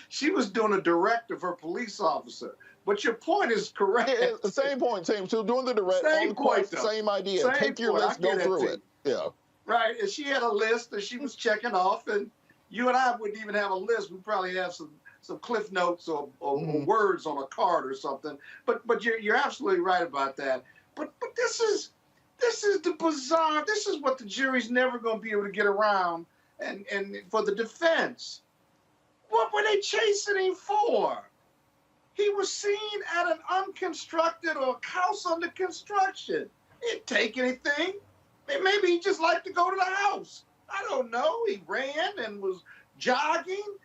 She was doing a directive for a police officer. But your point is correct. Yeah, the same point, same. She was doing the direct, same point, same idea. Same Take your point. list, go through it. Yeah. Right, and she had a list that she was checking off, and you and I wouldn't even have a list. We'd probably have some cliff notes or words on a card or something. But you're absolutely right about that. But this is the bizarre. This is what the jury's never going to be able to get around. And for the defense, what were they chasing him for? He was seen at an unconstructed or house under construction. He didn't take anything. Maybe he just liked to go to the house. I don't know. He ran and was jogging.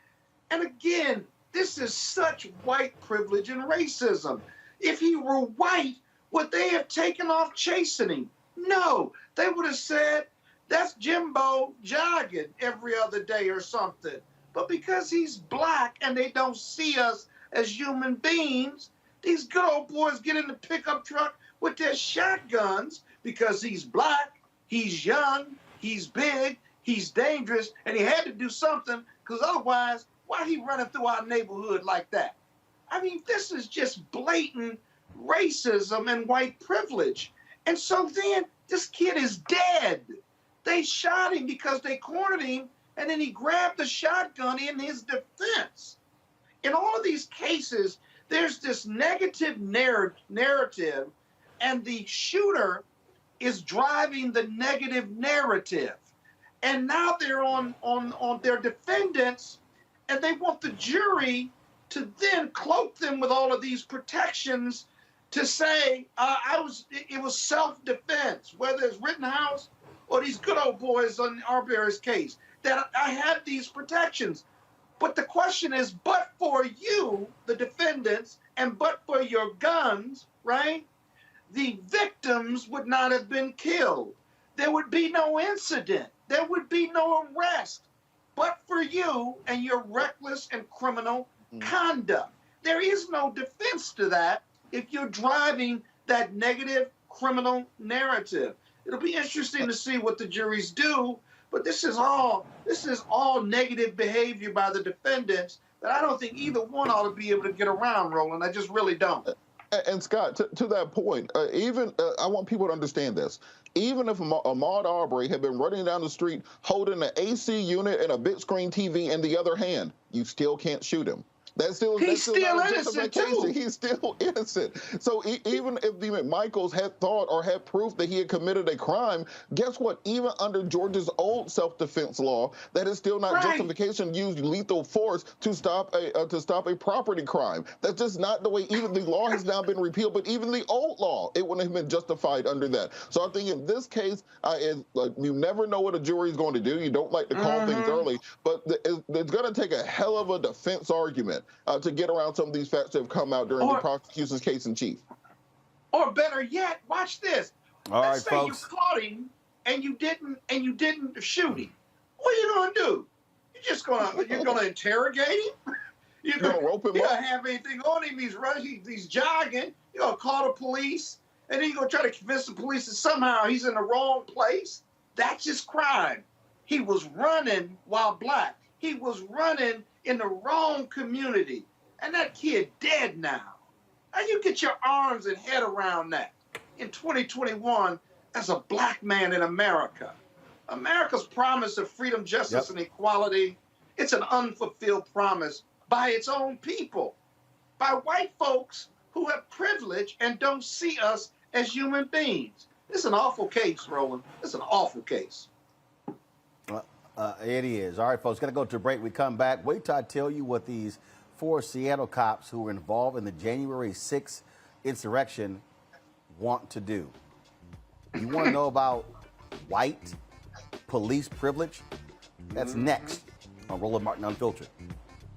And again, this is such white privilege and racism. If he were white, would they have taken off chastening? No. They would have said, that's Jimbo jogging every other day or something. But because he's black and they don't see us as human beings, these good old boys get in the pickup truck with their shotguns because he's black, he's young, he's big, he's dangerous, and he had to do something because otherwise, why he running through our neighborhood like that? I mean, this is just blatant racism and white privilege. And so then this kid is dead. They shot him because they cornered him, and then he grabbed the shotgun in his defense. In all of these cases, there's this negative narrative, and the shooter is driving the negative narrative. And now they're on their defendants, and they want the jury to then cloak them with all of these protections to say it was self-defense, whether it's Rittenhouse or these good old boys on Arbery's case, that I had these protections. But the question is, but for you, the defendants, and but for your guns, right, the victims would not have been killed. There would be no incident. There would be no arrest. But for you and your reckless and criminal conduct. There is no defense to that if you're driving that negative criminal narrative. It'll be interesting to see what the juries do, but this is all negative behavior by the defendants that I don't think either one ought to be able to get around, Roland. I just really don't. And Scott, to that point, I want people to understand this. Even if Ahmaud Arbery had been running down the street holding an AC unit and a big screen TV in the other hand, you still can't shoot him. He's still innocent too. He's still innocent. So even if the McMichaels had thought or had proof that he had committed a crime, guess what? Even under Georgia's old self-defense law, that is still not justification to use lethal force to stop a property crime. That's just not the way. Even the law has now been repealed, but even the old law, it wouldn't have been justified under that. So I think in this case, you never know what a jury is going to do. You don't like to call things early, but it's going to take a hell of a defense argument to get around some of these facts that have come out during the prosecution's case in chief. Or better yet, watch this. All Let's right, say folks. you caught him and you didn't shoot him. What are you gonna do? You're gonna interrogate him? You're gonna rope him up? You don't have anything on him. He's running. He's jogging. You're gonna call the police, and then you're gonna try to convince the police that somehow he's in the wrong place. That's just crime. He was running while black. He was running in the wrong community. And that kid dead now. How you get your arms and head around that in 2021 as a black man in America? America's promise of freedom, justice, and equality, it's an unfulfilled promise by its own people, by white folks who have privilege and don't see us as human beings. It's an awful case, Roland. It's an awful case. It is. All right, folks, got to go to a break. We come back. Wait till I tell you what these 4 Seattle cops who were involved in the January 6th insurrection want to do. You want to know about white police privilege? That's next on Roland Martin Unfiltered,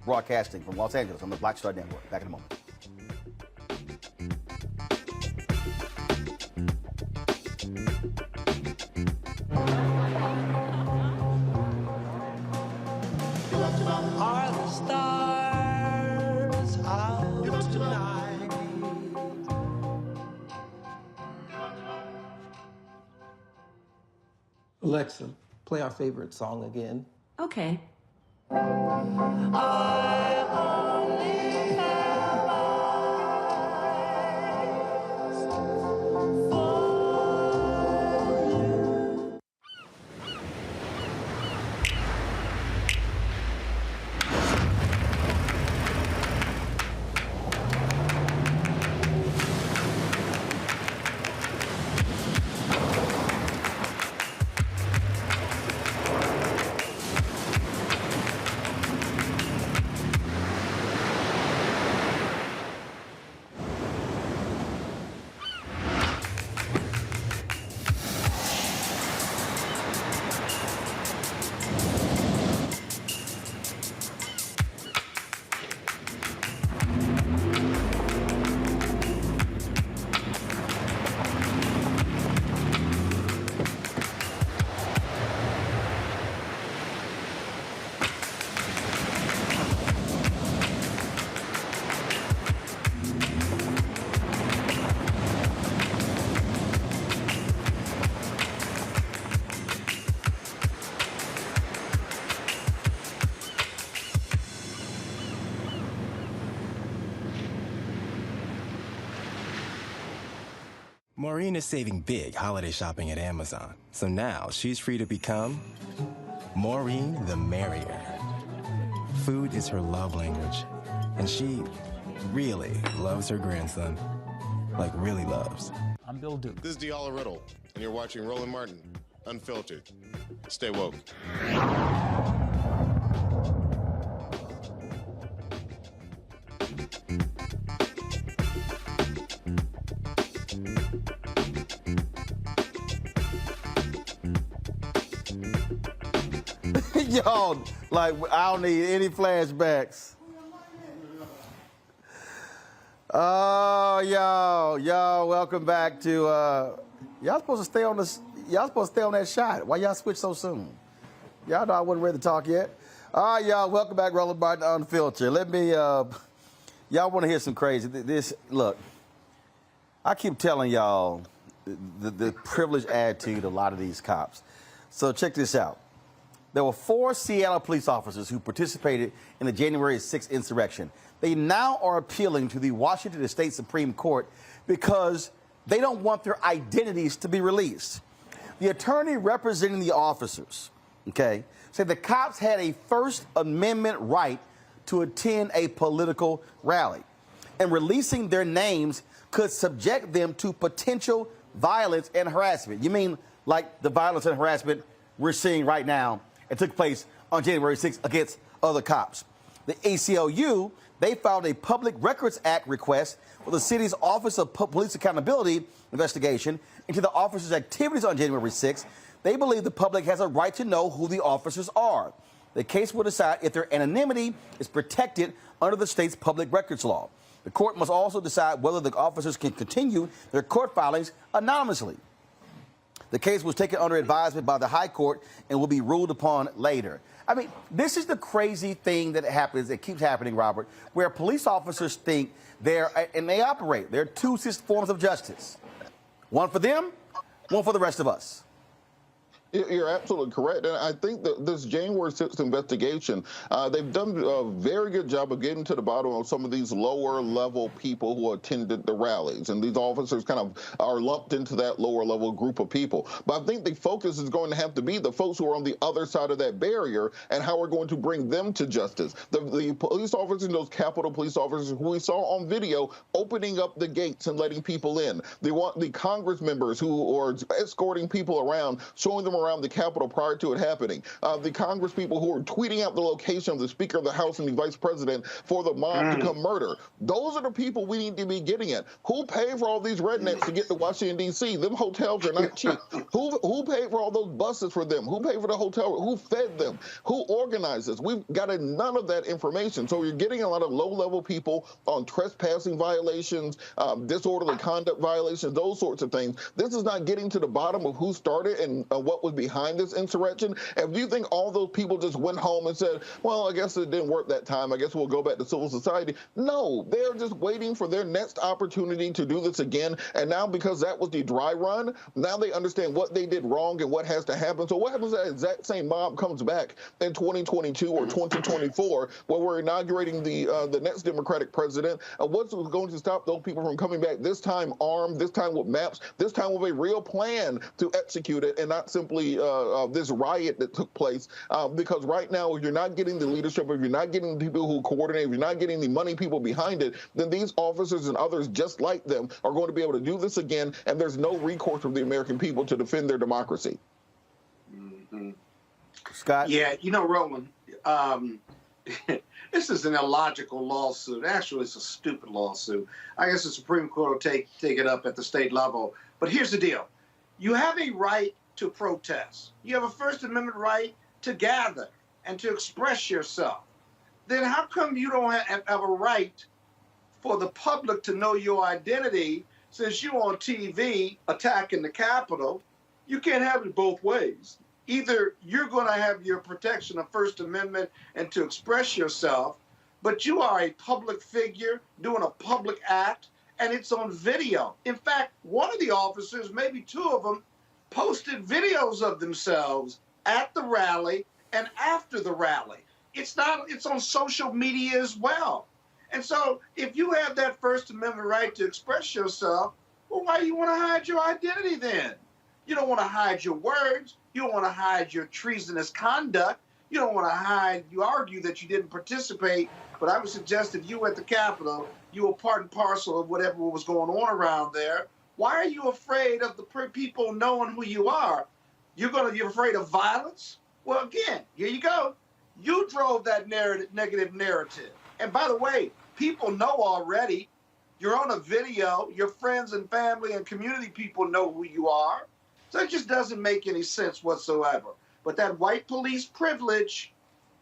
broadcasting from Los Angeles on the Black Star Network. Back in a moment. Are the stars out tonight? Alexa, play our favorite song again. Okay. I only have eyes for you. Maureen is saving big holiday shopping at Amazon. So now she's free to become Maureen the Merrier. Food is her love language, and she really loves her grandson. Like, really loves. I'm Bill Duke. This is Diala Riddle, and you're watching Roland Martin, Unfiltered. Stay woke. Y'all, like, I don't need any flashbacks. Oh, y'all, welcome back to, y'all supposed to stay on this, y'all supposed to stay on that shot. Why y'all switch so soon? Y'all know I wasn't ready to talk yet. All right, y'all, welcome back, Roland Martin Unfiltered. Let me, y'all want to hear some crazy, look, I keep telling y'all the privileged attitude of a lot of these cops. So check this out. There were 4 Seattle police officers who participated in the January 6th insurrection. They now are appealing to the Washington State Supreme Court because they don't want their identities to be released. The attorney representing the officers, said the cops had a First Amendment right to attend a political rally, and releasing their names could subject them to potential violence and harassment. You mean like the violence and harassment we're seeing right now? It took place on January 6th against other cops. The ACLU, they filed a Public Records Act request with the city's Office of Police Accountability investigation into the officers' activities on January 6th. They believe the public has a right to know who the officers are. The case will decide if their anonymity is protected under the state's public records law. The court must also decide whether the officers can continue their court filings anonymously. The case was taken under advisement by the High Court and will be ruled upon later. I mean, this is the crazy thing that happens, that keeps happening, Robert, where police officers think and they operate. There are 2 forms of justice. One for them, one for the rest of us. You're absolutely correct. And I think that this January 6th investigation, they've done a very good job of getting to the bottom of some of these lower level people who attended the rallies. And these officers kind of are lumped into that lower level group of people. But I think the focus is going to have to be the folks who are on the other side of that barrier and how we're going to bring them to justice. The police officers, those Capitol police officers who we saw on video opening up the gates and letting people in. They want the Congress members who are escorting people around, showing them around the Capitol prior to it happening. The Congress people who are tweeting out the location of the Speaker of the House and the Vice President for the mob to come murder. Those are the people we need to be getting at. Who paid for all these rednecks to get to Washington, D.C.? Them hotels are not cheap. Who paid for all those buses for them? Who paid for the hotel? Who fed them? Who organized this? We've got none of that information. So you're getting a lot of low-level people on trespassing violations, disorderly conduct violations, those sorts of things. This is not getting to the bottom of who started and what was behind this insurrection. And do you think all those people just went home and said, well, I guess it didn't work that time, I guess we'll go back to civil society? No, they're just waiting for their next opportunity to do this again. And now, because that was the dry run, now they understand what they did wrong and what has to happen. So what happens if that exact same mob comes back in 2022 or 2024, where we're inaugurating the next Democratic president? What's going to stop those people from coming back, this time armed, this time with maps, this time with a real plan to execute it, and not simply this riot that took place? Because right now, if you're not getting the leadership, if you're not getting the people who coordinate, if you're not getting the money people behind it, then these officers and others just like them are going to be able to do this again, and there's no recourse for the American people to defend their democracy. Scott? Yeah, Roland, this is an illogical lawsuit. Actually, it's a stupid lawsuit. I guess the Supreme Court will take it up at the state level. But here's the deal. You have a right to protest. You have a First Amendment right to gather and to express yourself. Then how come you don't have a right for the public to know your identity since you're on TV attacking the Capitol? You can't have it both ways. Either you're going to have your protection of First Amendment and to express yourself, but you are a public figure doing a public act, and it's on video. In fact, one of the officers, maybe 2 of them, posted videos of themselves at the rally and after the rally. It's on social media as well. And so if you have that First Amendment right to express yourself, Well, why do you want to hide your identity then? You don't want to hide your words. You don't want to hide your treasonous conduct. You don't want to hide, you argue that you didn't participate, but I would suggest if you were at the Capitol, you were part and parcel of whatever was going on around there. Why are you afraid of the people knowing who you are? You're afraid of violence? Well, again, here you go. You drove that negative narrative. And by the way, people know already. You're on a video. Your friends and family and community people know who you are. So it just doesn't make any sense whatsoever. But that white police privilege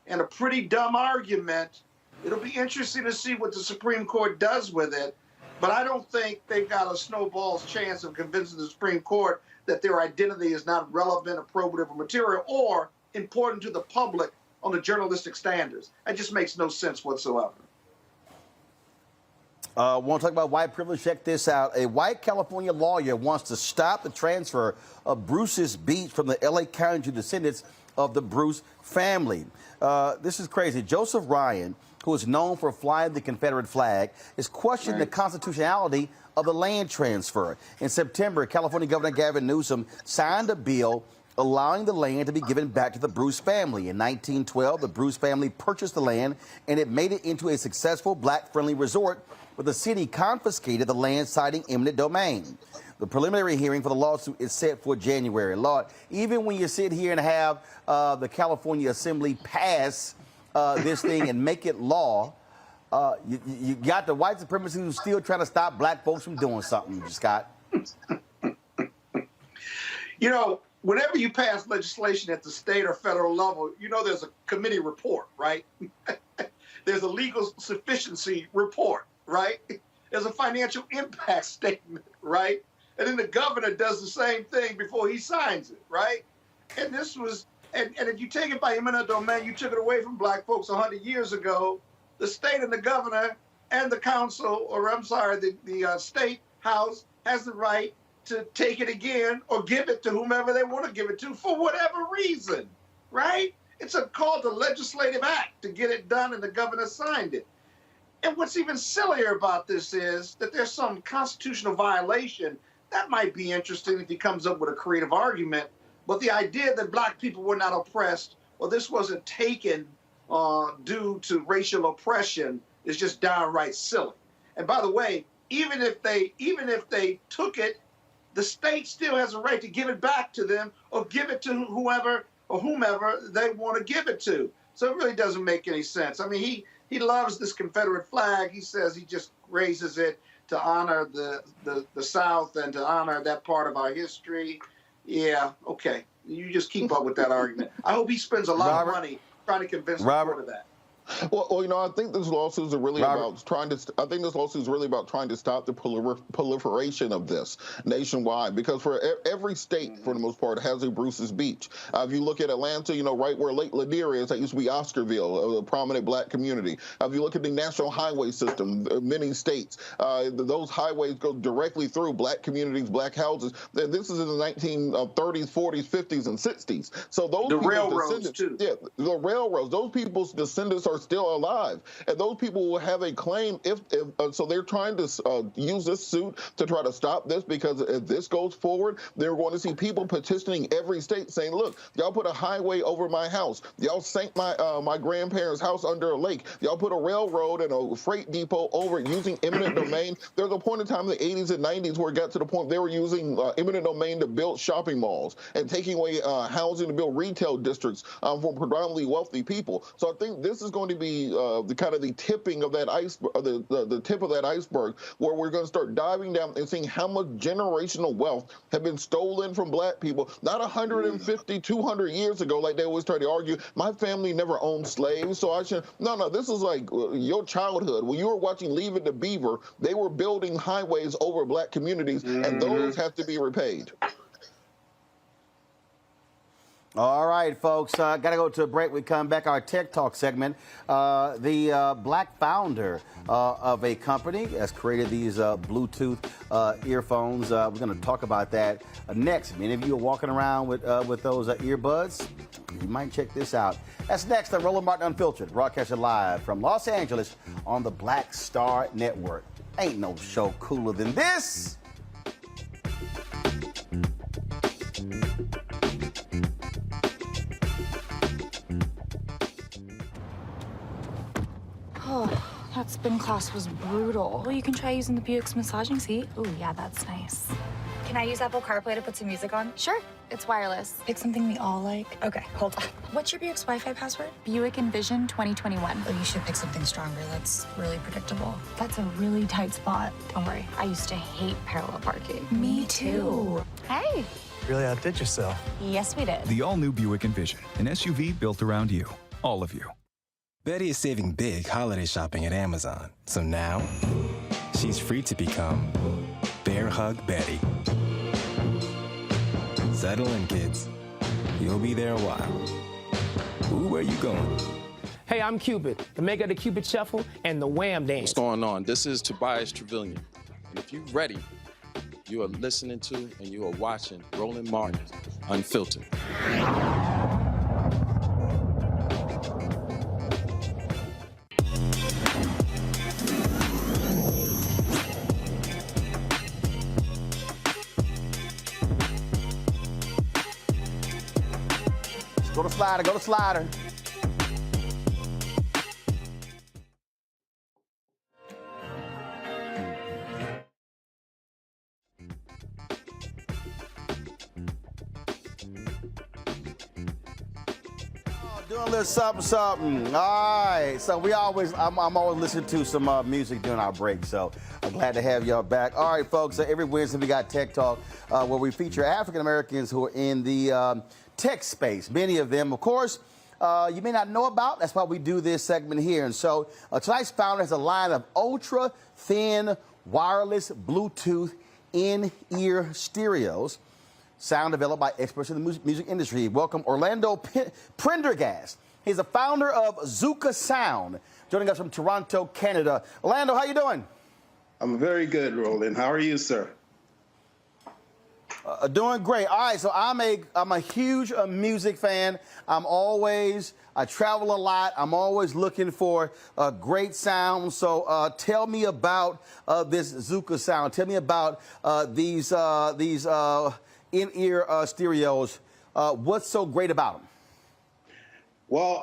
and a pretty dumb argument, it'll be interesting to see what the Supreme Court does with it. But I don't think they've got a snowball's chance of convincing the Supreme Court that their identity is not relevant, appropriate, or material, or important to the public on the journalistic standards. That just makes no sense whatsoever. Want to talk about white privilege? Check this out. A white California lawyer wants to stop the transfer of Bruce's beach from the LA County to descendants of the Bruce family. This is crazy. Joseph Ryan, who is known for flying the Confederate flag, is questioning the constitutionality of the land transfer. In September, California Governor Gavin Newsom signed a bill allowing the land to be given back to the Bruce family. In 1912, the Bruce family purchased the land, and it made it into a successful black-friendly resort, but the city confiscated the land, citing eminent domain. The preliminary hearing for the lawsuit is set for January. Lord, even when you sit here and have the California Assembly pass this thing and make it law, you got the white supremacists who's still trying to stop black folks from doing something, Scott. You know, whenever you pass legislation at the state or federal level, you know there's a committee report, right? There's a legal sufficiency report, right? There's a financial impact statement, right? And then the governor does the same thing before he signs it, right? And this was, and if you take it by eminent domain, you took it away from black folks 100 years ago. The state and the governor and the council, or I'm sorry, the state house has the right to take it again or give it to whomever they want to give it to for whatever reason, right? It's called a legislative act to get it done, and the governor signed it. And what's even sillier about this is that there's some constitutional violation. That might be interesting if he comes up with a creative argument, but the idea that black people were not oppressed or this wasn't taken due to racial oppression is just downright silly. And by the way, even if they took it, the state still has a right to give it back to them or give it to whoever or whomever they want to give it to. So it really doesn't make any sense. I mean, he loves this Confederate flag. He says he just raises it to honor the South and to honor that part of our history. Yeah, okay. You just keep up with that argument. I hope he spends a lot of money trying to convince the court of that. Well, you know, I think this lawsuit is really about trying to. I think this lawsuit is really about trying to stop the proliferation of this nationwide, because for every state, for the most part, has a Bruce's Beach. If you look at Atlanta, you know, right where Lake Lanier is, that used to be Oscarville, a prominent black community. If you look at the national highway system, many states, those highways go directly through black communities, black houses. This is in the 1930s, 40s, 50s, and 60s. So those the railroads too. Yeah, the railroads. Those people's descendants are still alive, and those people will have a claim if so they're trying to use this suit to try to stop this, because if this goes forward, they're going to see people petitioning every state saying, look, y'all put a highway over my house, y'all sank my grandparents' house under a lake, y'all put a railroad and a freight depot over it using eminent domain. There's a point in time in the 80s and 90s where it got to the point they were using eminent domain to build shopping malls and taking away housing to build retail districts for predominantly wealthy people. So I think this is going to be the kind of the tipping of that iceberg, the tip of that iceberg, where we're going to start diving down and seeing how much generational wealth have been stolen from black people, not 150, 200 years ago, like they always try to argue. My family never owned slaves, so I should. No, this is like your childhood. When you were watching Leave It to Beaver, they were building highways over black communities, and those have to be repaid. All right, folks, got to go to a break. We come back, our Tech Talk segment. The black founder of a company has created these Bluetooth earphones. We're going to talk about that next. Many of you are walking around with those earbuds. You might check this out. That's next on Roland Martin Unfiltered, broadcasting live from Los Angeles on the Black Star Network. Ain't no show cooler than this. Spin class was brutal. Well, you can try using the Buick's massaging seat. Ooh, yeah, that's nice. Can I use Apple CarPlay to put some music on? Sure, it's wireless. Pick something we all like. Okay, hold on. What's your Buick's Wi-Fi password? Buick Envision 2021. Oh, you should pick something stronger. That's really predictable. That's a really tight spot. Don't worry, I used to hate parallel parking. Me too. Hey. Really outdid yourself. Yes, we did. The all-new Buick Envision, an SUV built around you, all of you. Betty is saving big holiday shopping at Amazon. So now, she's free to become Bear Hug Betty. Settle in, kids. You'll be there a while. Ooh, where you going? Hey, I'm Cupid, the maker of the Cupid Shuffle and the Wham Dance. What's going on? This is Tobias Trevelyan. And if you're ready, you are listening to and you are watching Roland Martin Unfiltered. Go to slider, go to slider. Doing a little something, something. All right. So I'm always listening to some music during our break. So I'm glad to have y'all back. All right, folks. So every Wednesday we got Tech Talk, where we feature African Americans who are in the tech space. Many of them, of course, you may not know about. That's why we do this segment here. And so tonight's founder has a line of ultra thin wireless Bluetooth in-ear stereos. Sound developed by experts in the music industry. Welcome Orlando Prendergast. He's the founder of Zuka Sound, joining us from Toronto, Canada. Orlando, how you doing? I'm very good, Roland. How are you, sir? Doing great. All right, so I'm a huge music fan. I travel a lot. I'm always looking for great sound. So tell me about this Zuka Sound. Tell me about these in-ear stereos. What's so great about them? Well,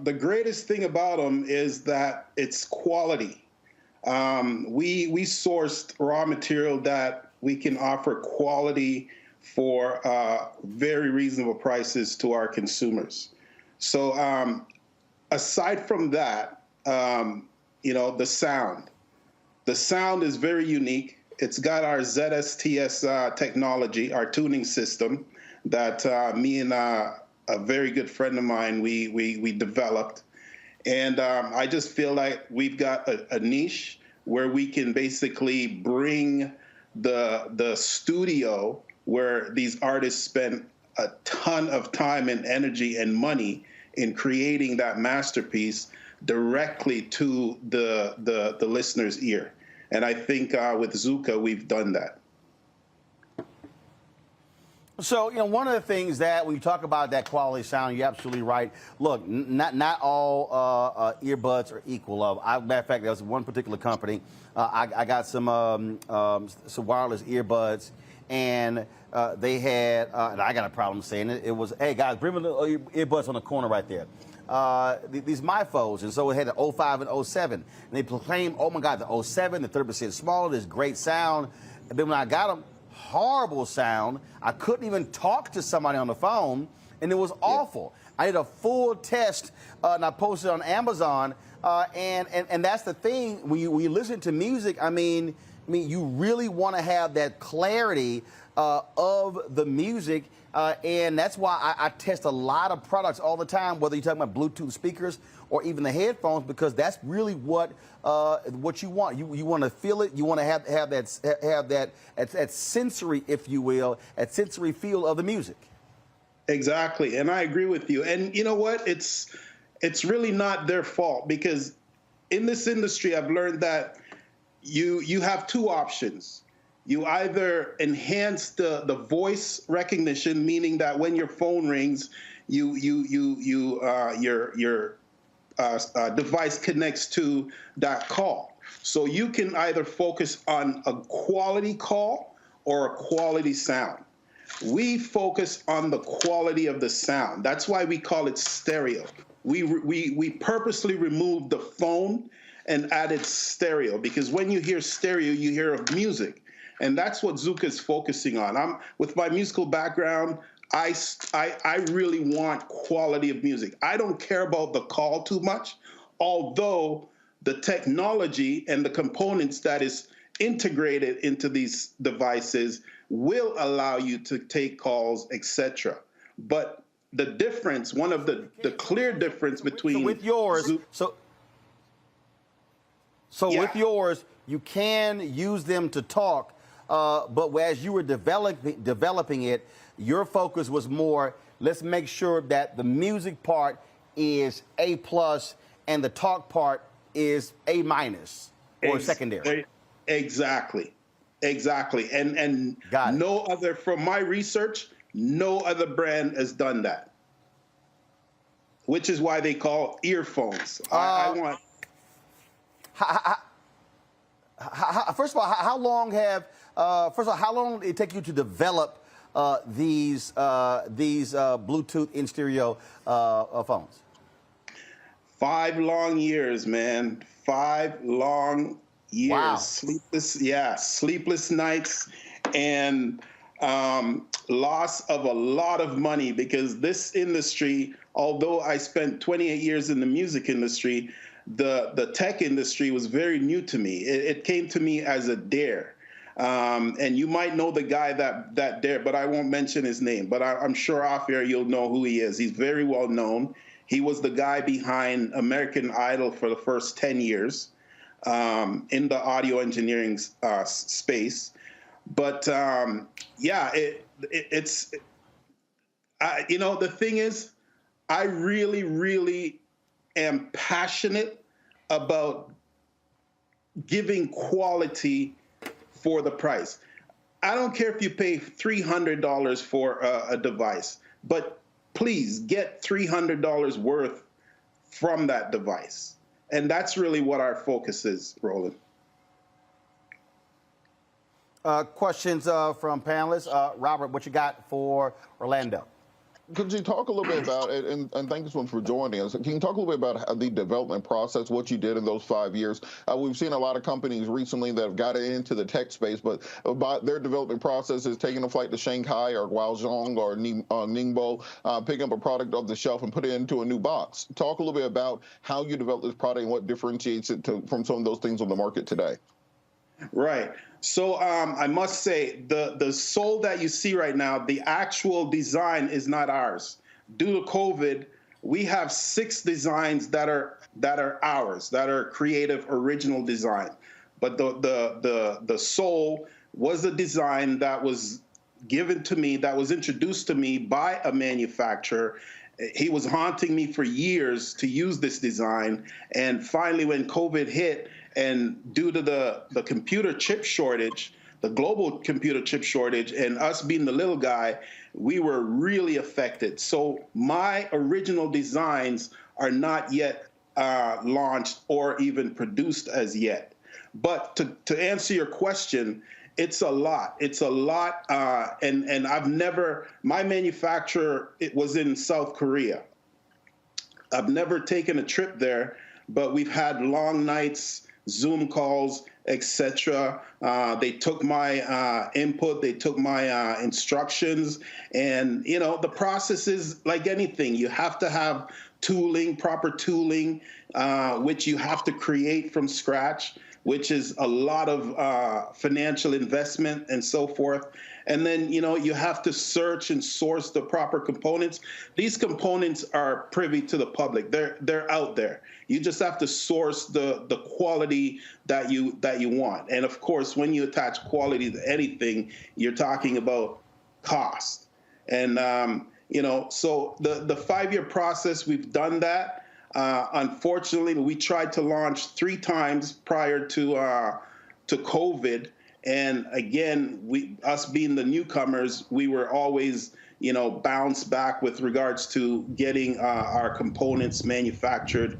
the greatest thing about them is that it's quality. We sourced raw material that we can offer quality for very reasonable prices to our consumers. So aside from that, the sound is very unique. It's got our ZSTS technology, our tuning system that me and a very good friend of mine, we developed. And I just feel like we've got a niche where we can basically bring the studio where these artists spend a ton of time and energy and money in creating that masterpiece directly to the listener's ear. And I think with Zuka, we've done that. So, one of the things that when you talk about that quality sound, you're absolutely right. Look, not all earbuds are equal. Matter of fact, there was one particular company. I got some wireless earbuds, and they had, and I got a problem saying it. It was, hey guys, bring me the earbuds on the corner right there. These MyPhones, and so it had the 05 and 07. And they proclaimed, oh my God, the 07, the 30% smaller, this great sound. And then when I got them, horrible sound. I couldn't even talk to somebody on the phone, and it was awful. I did a full test, and I posted it on Amazon. And that's the thing, when you listen to music, I mean, you really want to have that clarity of the music. And that's why I test a lot of products all the time, whether you're talking about Bluetooth speakers or even the headphones, because that's really what you want. You want to feel it. You want to have that sensory, if you will, that sensory feel of the music. Exactly, and I agree with you. And you know what? It's really not their fault, because in this industry, I've learned that you have two options. You either enhance the voice recognition, meaning that when your phone rings, your device connects to that call. So you can either focus on a quality call or a quality sound. We focus on the quality of the sound. That's why we call it stereo. We purposely removed the phone and added stereo, because when you hear stereo, you hear of music. And that's what Zouk is focusing on. With my musical background, I really want quality of music. I don't care about the call too much, although the technology and the components that is integrated into these devices will allow you to take calls, etc. But the difference, one of the clear difference between with yours, Zouk, with yours, you can use them to talk, but as you were developing it, your focus was more, let's make sure that the music part is A+ and the talk part is A- or secondary. Exactly. And no other, from my research, no other brand has done that, which is why they call earphones. I want. First of all, how long did it take you to develop these Bluetooth in stereo phones? 5 long years, man. 5 long years. Wow. Sleepless nights, and loss of a lot of money, because this industry, although I spent 28 years in the music industry, the tech industry was very new to me. It came to me as a dare. And you might know the guy that dare, but I won't mention his name. But I'm sure off air you'll know who he is. He's very well known. He was the guy behind American Idol for the first 10 years in the audio engineering space. But the thing is, I really am passionate about giving quality for the price. I don't care if you pay $300 for a device, but please get $300 worth from that device. And that's really what our focus is, Roland. Questions from panelists. Robert, what you got for Orlando? Could you talk a little bit about it, and thank you for joining us. Can you talk a little bit about the development process, what you did in those 5 years? We've seen a lot of companies recently that have gotten into the tech space, but their development process is taking a flight to Shanghai or Guangzhou or Ningbo, picking up a product off the shelf and put it into a new box. Talk a little bit about how you develop this product and what differentiates it from some of those things on the market today. Right. So I must say, the soul that you see right now, the actual design is not ours. Due to COVID, we have 6 designs that are ours, that are creative, original design. But the soul was a design that was given to me, that was introduced to me by a manufacturer. He was haunting me for years to use this design. And finally, when COVID hit, and due to the computer chip shortage, the global computer chip shortage, and us being the little guy, we were really affected. So my original designs are not yet launched or even produced as yet. But to answer your question, it's a lot. It's a lot. And I've never, my manufacturer, it was in South Korea. I've never taken a trip there, but we've had long nights, Zoom calls, etc. They took my input, they took my instructions, and the process is like anything. You have to have tooling, proper tooling, which you have to create from scratch, which is a lot of financial investment and so forth. And then, you have to search and source the proper components. These components are privy to the public. They're out there. You just have to source the quality that you want. And of course, when you attach quality to anything, you're talking about cost. And so the 5-year process, we've done that. Unfortunately, we tried to launch 3 times prior to COVID. And again, us being the newcomers, we were always, bounced back with regards to getting our components manufactured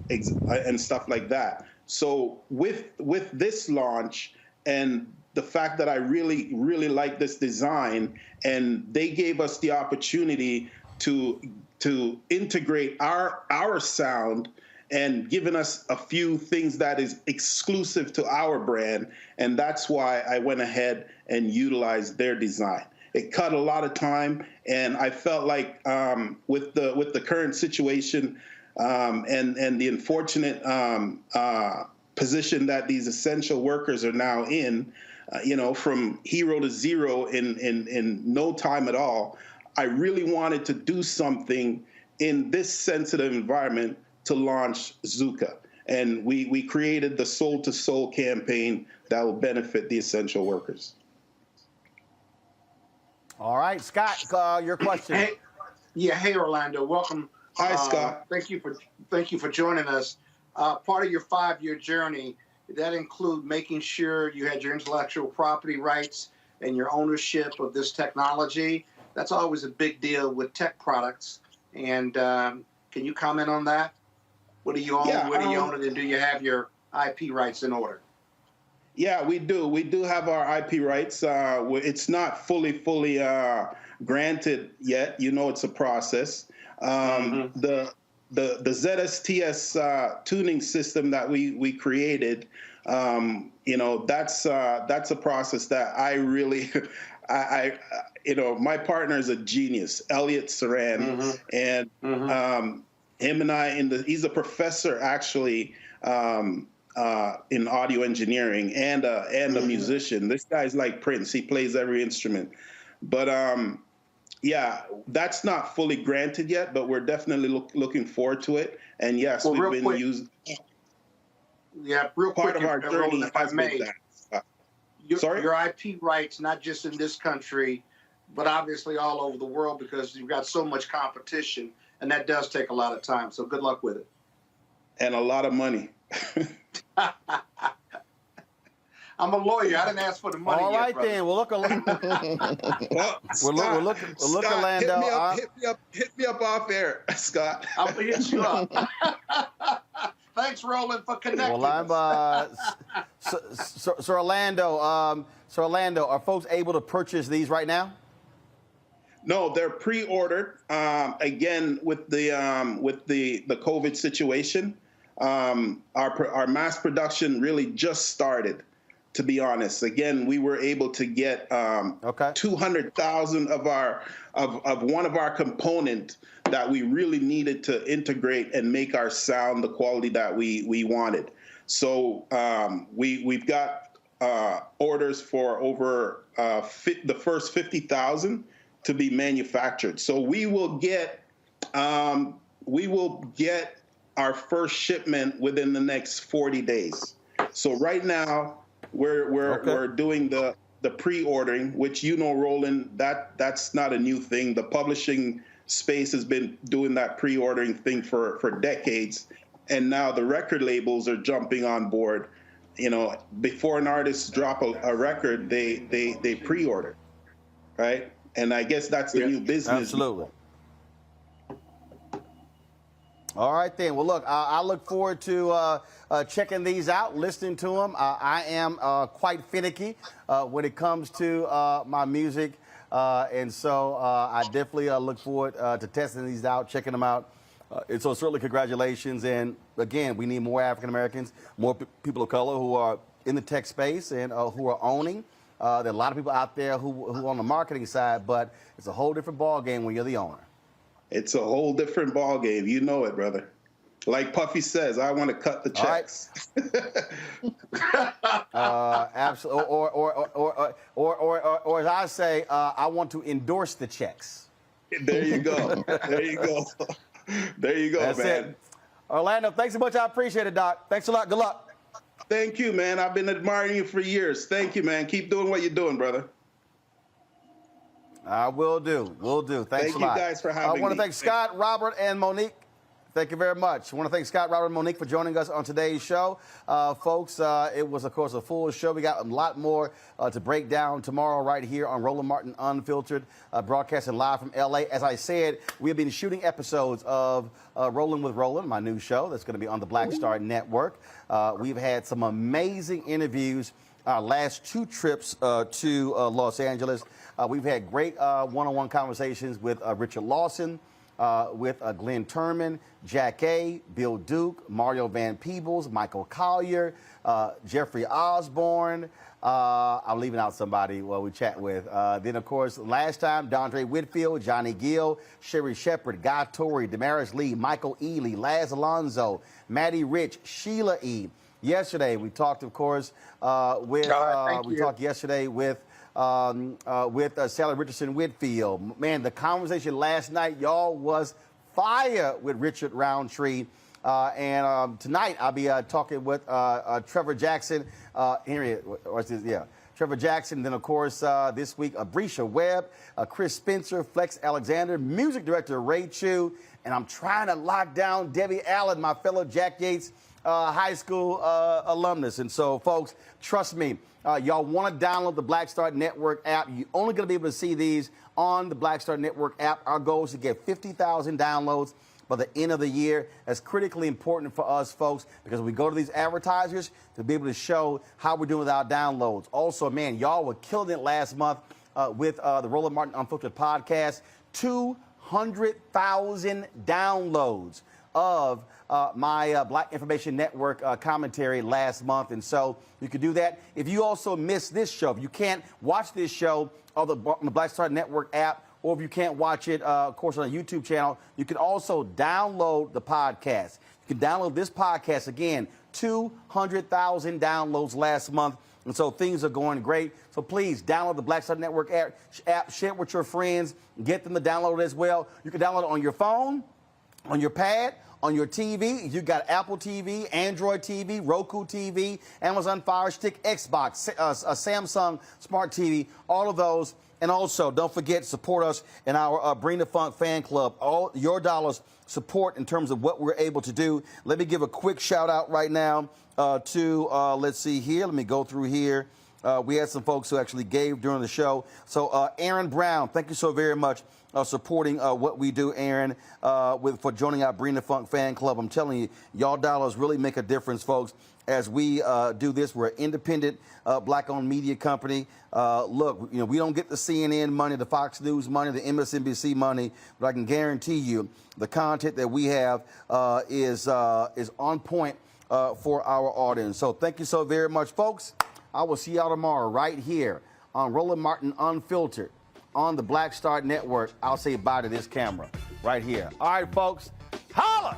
and stuff like that. So with this launch and the fact that I really, really like this design, and they gave us the opportunity to integrate our sound and given us a few things that is exclusive to our brand. And that's why I went ahead and utilized their design. It cut a lot of time, and I felt like with the current situation and the unfortunate position that these essential workers are now in, from hero to zero in no time at all, I really wanted to do something in this sensitive environment to launch Zuka. And we created the Soul to Soul campaign that will benefit the essential workers. All right, Scott, your question. Hey, Orlando, welcome. Hi, Scott. Thank you for joining us. Part of your 5-year journey, did that include making sure you had your intellectual property rights and your ownership of this technology? That's always a big deal with tech products. And can you comment on that? What do you own? Yeah, Where do you own it? And do you have your IP rights in order? Yeah, we do. We do have our IP rights. It's not fully granted yet. It's a process. The ZSTS tuning system that we created, that's a process that I really, my partner is a genius, Elliot Saran, and him and I, he's a professor actually in audio engineering and a musician. This guy's like Prince. He plays every instrument. But yeah, that's not fully granted yet, but we're definitely looking forward to it. And yes, we've been using. Yeah, real quick, part of our journey, if I may. Sorry? Your IP rights, not just in this country, but obviously all over the world, because you've got so much competition, and that does take a lot of time. So good luck with it. And a lot of money. I'm a lawyer. I didn't ask for the money. All right, brother. then. We'll look. We'll look, Orlando. Hit me up off air, Scott. I'll hit you up. Thanks, Roland, for connecting. Well, so Orlando, are folks able to purchase these right now? No, they're pre-ordered. Again, with the COVID situation, our mass production really just started. To be honest, again, we were able to get 200,000 of one of our component that we really needed to integrate and make our sound the quality that we wanted. So we've got orders for over the first 50,000 to be manufactured. So we will get our first shipment within the next 40 days. So right now, we're doing the pre-ordering, which Roland, that's not a new thing. The publishing space has been doing that pre-ordering thing for decades, and now the record labels are jumping on board. Before an artist drop a record, they pre-order, right? And I guess that's the new business. Absolutely. All right, then. Well, look, I look forward to checking these out, listening to them. I am quite finicky when it comes to my music, and so I definitely look forward to testing these out, checking them out. And so certainly congratulations. And, again, we need more African Americans, more people of color who are in the tech space and who are owning. There are a lot of people out there who are on the marketing side, but it's a whole different ballgame when you're the owner. It's a whole different ball game. You know it, brother. Like Puffy says, I want to cut the checks. Absolutely. Or as I say, I want to endorse the checks. There you go. There you go. There you go, That's man. It. Orlando, thanks so much. I appreciate it, Doc. Thanks a lot. Good luck. Thank you, man. I've been admiring you for years. Thank you, man. Keep doing what you're doing, brother. I will do. Will do. Thanks a lot. Thank you guys for having me. I want to thank Scott, Robert, and Monique. Thank you very much. I want to thank Scott, Robert, and Monique for joining us on today's show. Folks, it was, of course, a full show. We got a lot more to break down tomorrow right here on Roland Martin Unfiltered, broadcasting live from L.A. As I said, we have been shooting episodes of Rolling with Roland, my new show that's going to be on the Black Star Network. We've had some amazing interviews our last 2 trips to Los Angeles. We've had great one-on-one conversations with Richard Lawson, with Glenn Turman, Jack A., Bill Duke, Mario Van Peebles, Michael Collier, Jeffrey Osborne. I'm leaving out somebody we chat with. Then, of course, last time, Dondre Whitfield, Johnny Gill, Sherry Shepard, Guy Torrey, Damaris Lee, Michael Ely, Laz Alonso, Maddie Rich, Sheila E. Yesterday, we talked, of course, with Sally Richardson Whitfield. Man, the conversation last night, y'all, was fire with Richard Roundtree. And tonight, I'll be talking with Trevor Jackson. Trevor Jackson. Then, of course, this week, Abrisha Webb, Chris Spencer, Flex Alexander, music director Ray Chu. And I'm trying to lock down Debbie Allen, my fellow Jack Yates high school alumnus. And so, folks, trust me, y'all want to download the Black Star Network app. You're only going to be able to see these on the Black Star Network app. Our goal is to get 50,000 downloads by the end of the year. That's critically important for us, folks, because we go to these advertisers to be able to show how we're doing with our downloads. Also, man, y'all were killing it last month with the Roland Martin Unfiltered podcast. 200,000 downloads of my Black Information Network commentary last month. And so you can do that. If you also miss this show, if you can't watch this show on the Black Star Network app, or if you can't watch it, of course, on a YouTube channel, you can also download the podcast. You can download this podcast. Again, 200,000 downloads last month. And so things are going great. So please download the Black Star Network app, share it with your friends, get them to download it as well. You can download it on your phone, on your pad, on your TV. You got Apple TV, Android TV, Roku TV, Amazon Fire Stick, Xbox, Samsung Smart TV, all of those. And also, don't forget to support us in our Bring the Funk fan club. All your dollars support in terms of what we're able to do. Let me give a quick shout out right now to, let's see here. Let me go through here. We had some folks who actually gave during the show. So Aaron Brown, thank you so very much supporting what we do, Aaron, for joining our Bring the Funk fan club. I'm telling you, y'all dollars really make a difference, folks, as we do this. We're an independent Black-owned media company. Look, we don't get the CNN money, the Fox News money, the MSNBC money, but I can guarantee you the content that we have is on point for our audience. So thank you so very much, folks. I will see y'all tomorrow right here on Roland Martin Unfiltered on the Black Star Network. I'll say bye to this camera right here. All right, folks, holla!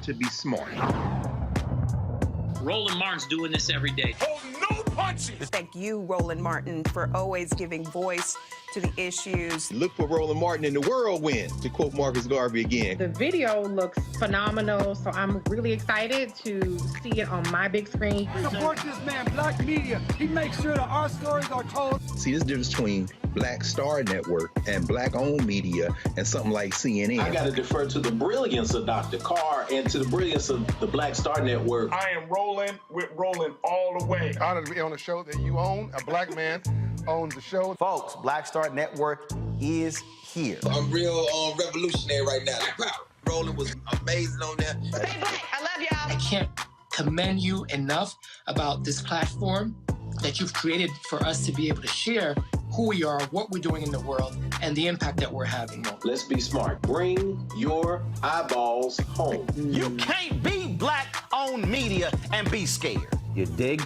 To be smart. Roland Martin's doing this every day. Oh, no punches! Thank you, Roland Martin, for always giving voice to the issues. Look for Roland Martin in the whirlwind, to quote Marcus Garvey again. The video looks phenomenal, so I'm really excited to see it on my big screen. Support this man, Black Media. He makes sure that our stories are told. See, there's a difference between Black Star Network and Black-owned media and something like CNN. I got to defer to the brilliance of Dr. Carr and to the brilliance of the Black Star Network. I am rolling with Roland all the way. Honored to be on a show that you own. A Black man owns the show. Folks, Black Star Network is here. I'm real revolutionary right now. Roland was amazing on there. Stay black. I love y'all. I can't commend you enough about this platform that you've created for us to be able to share who we are, what we're doing in the world, and the impact that we're having. Let's be smart. Bring your eyeballs home. You can't be black-owned media and be scared. You dig?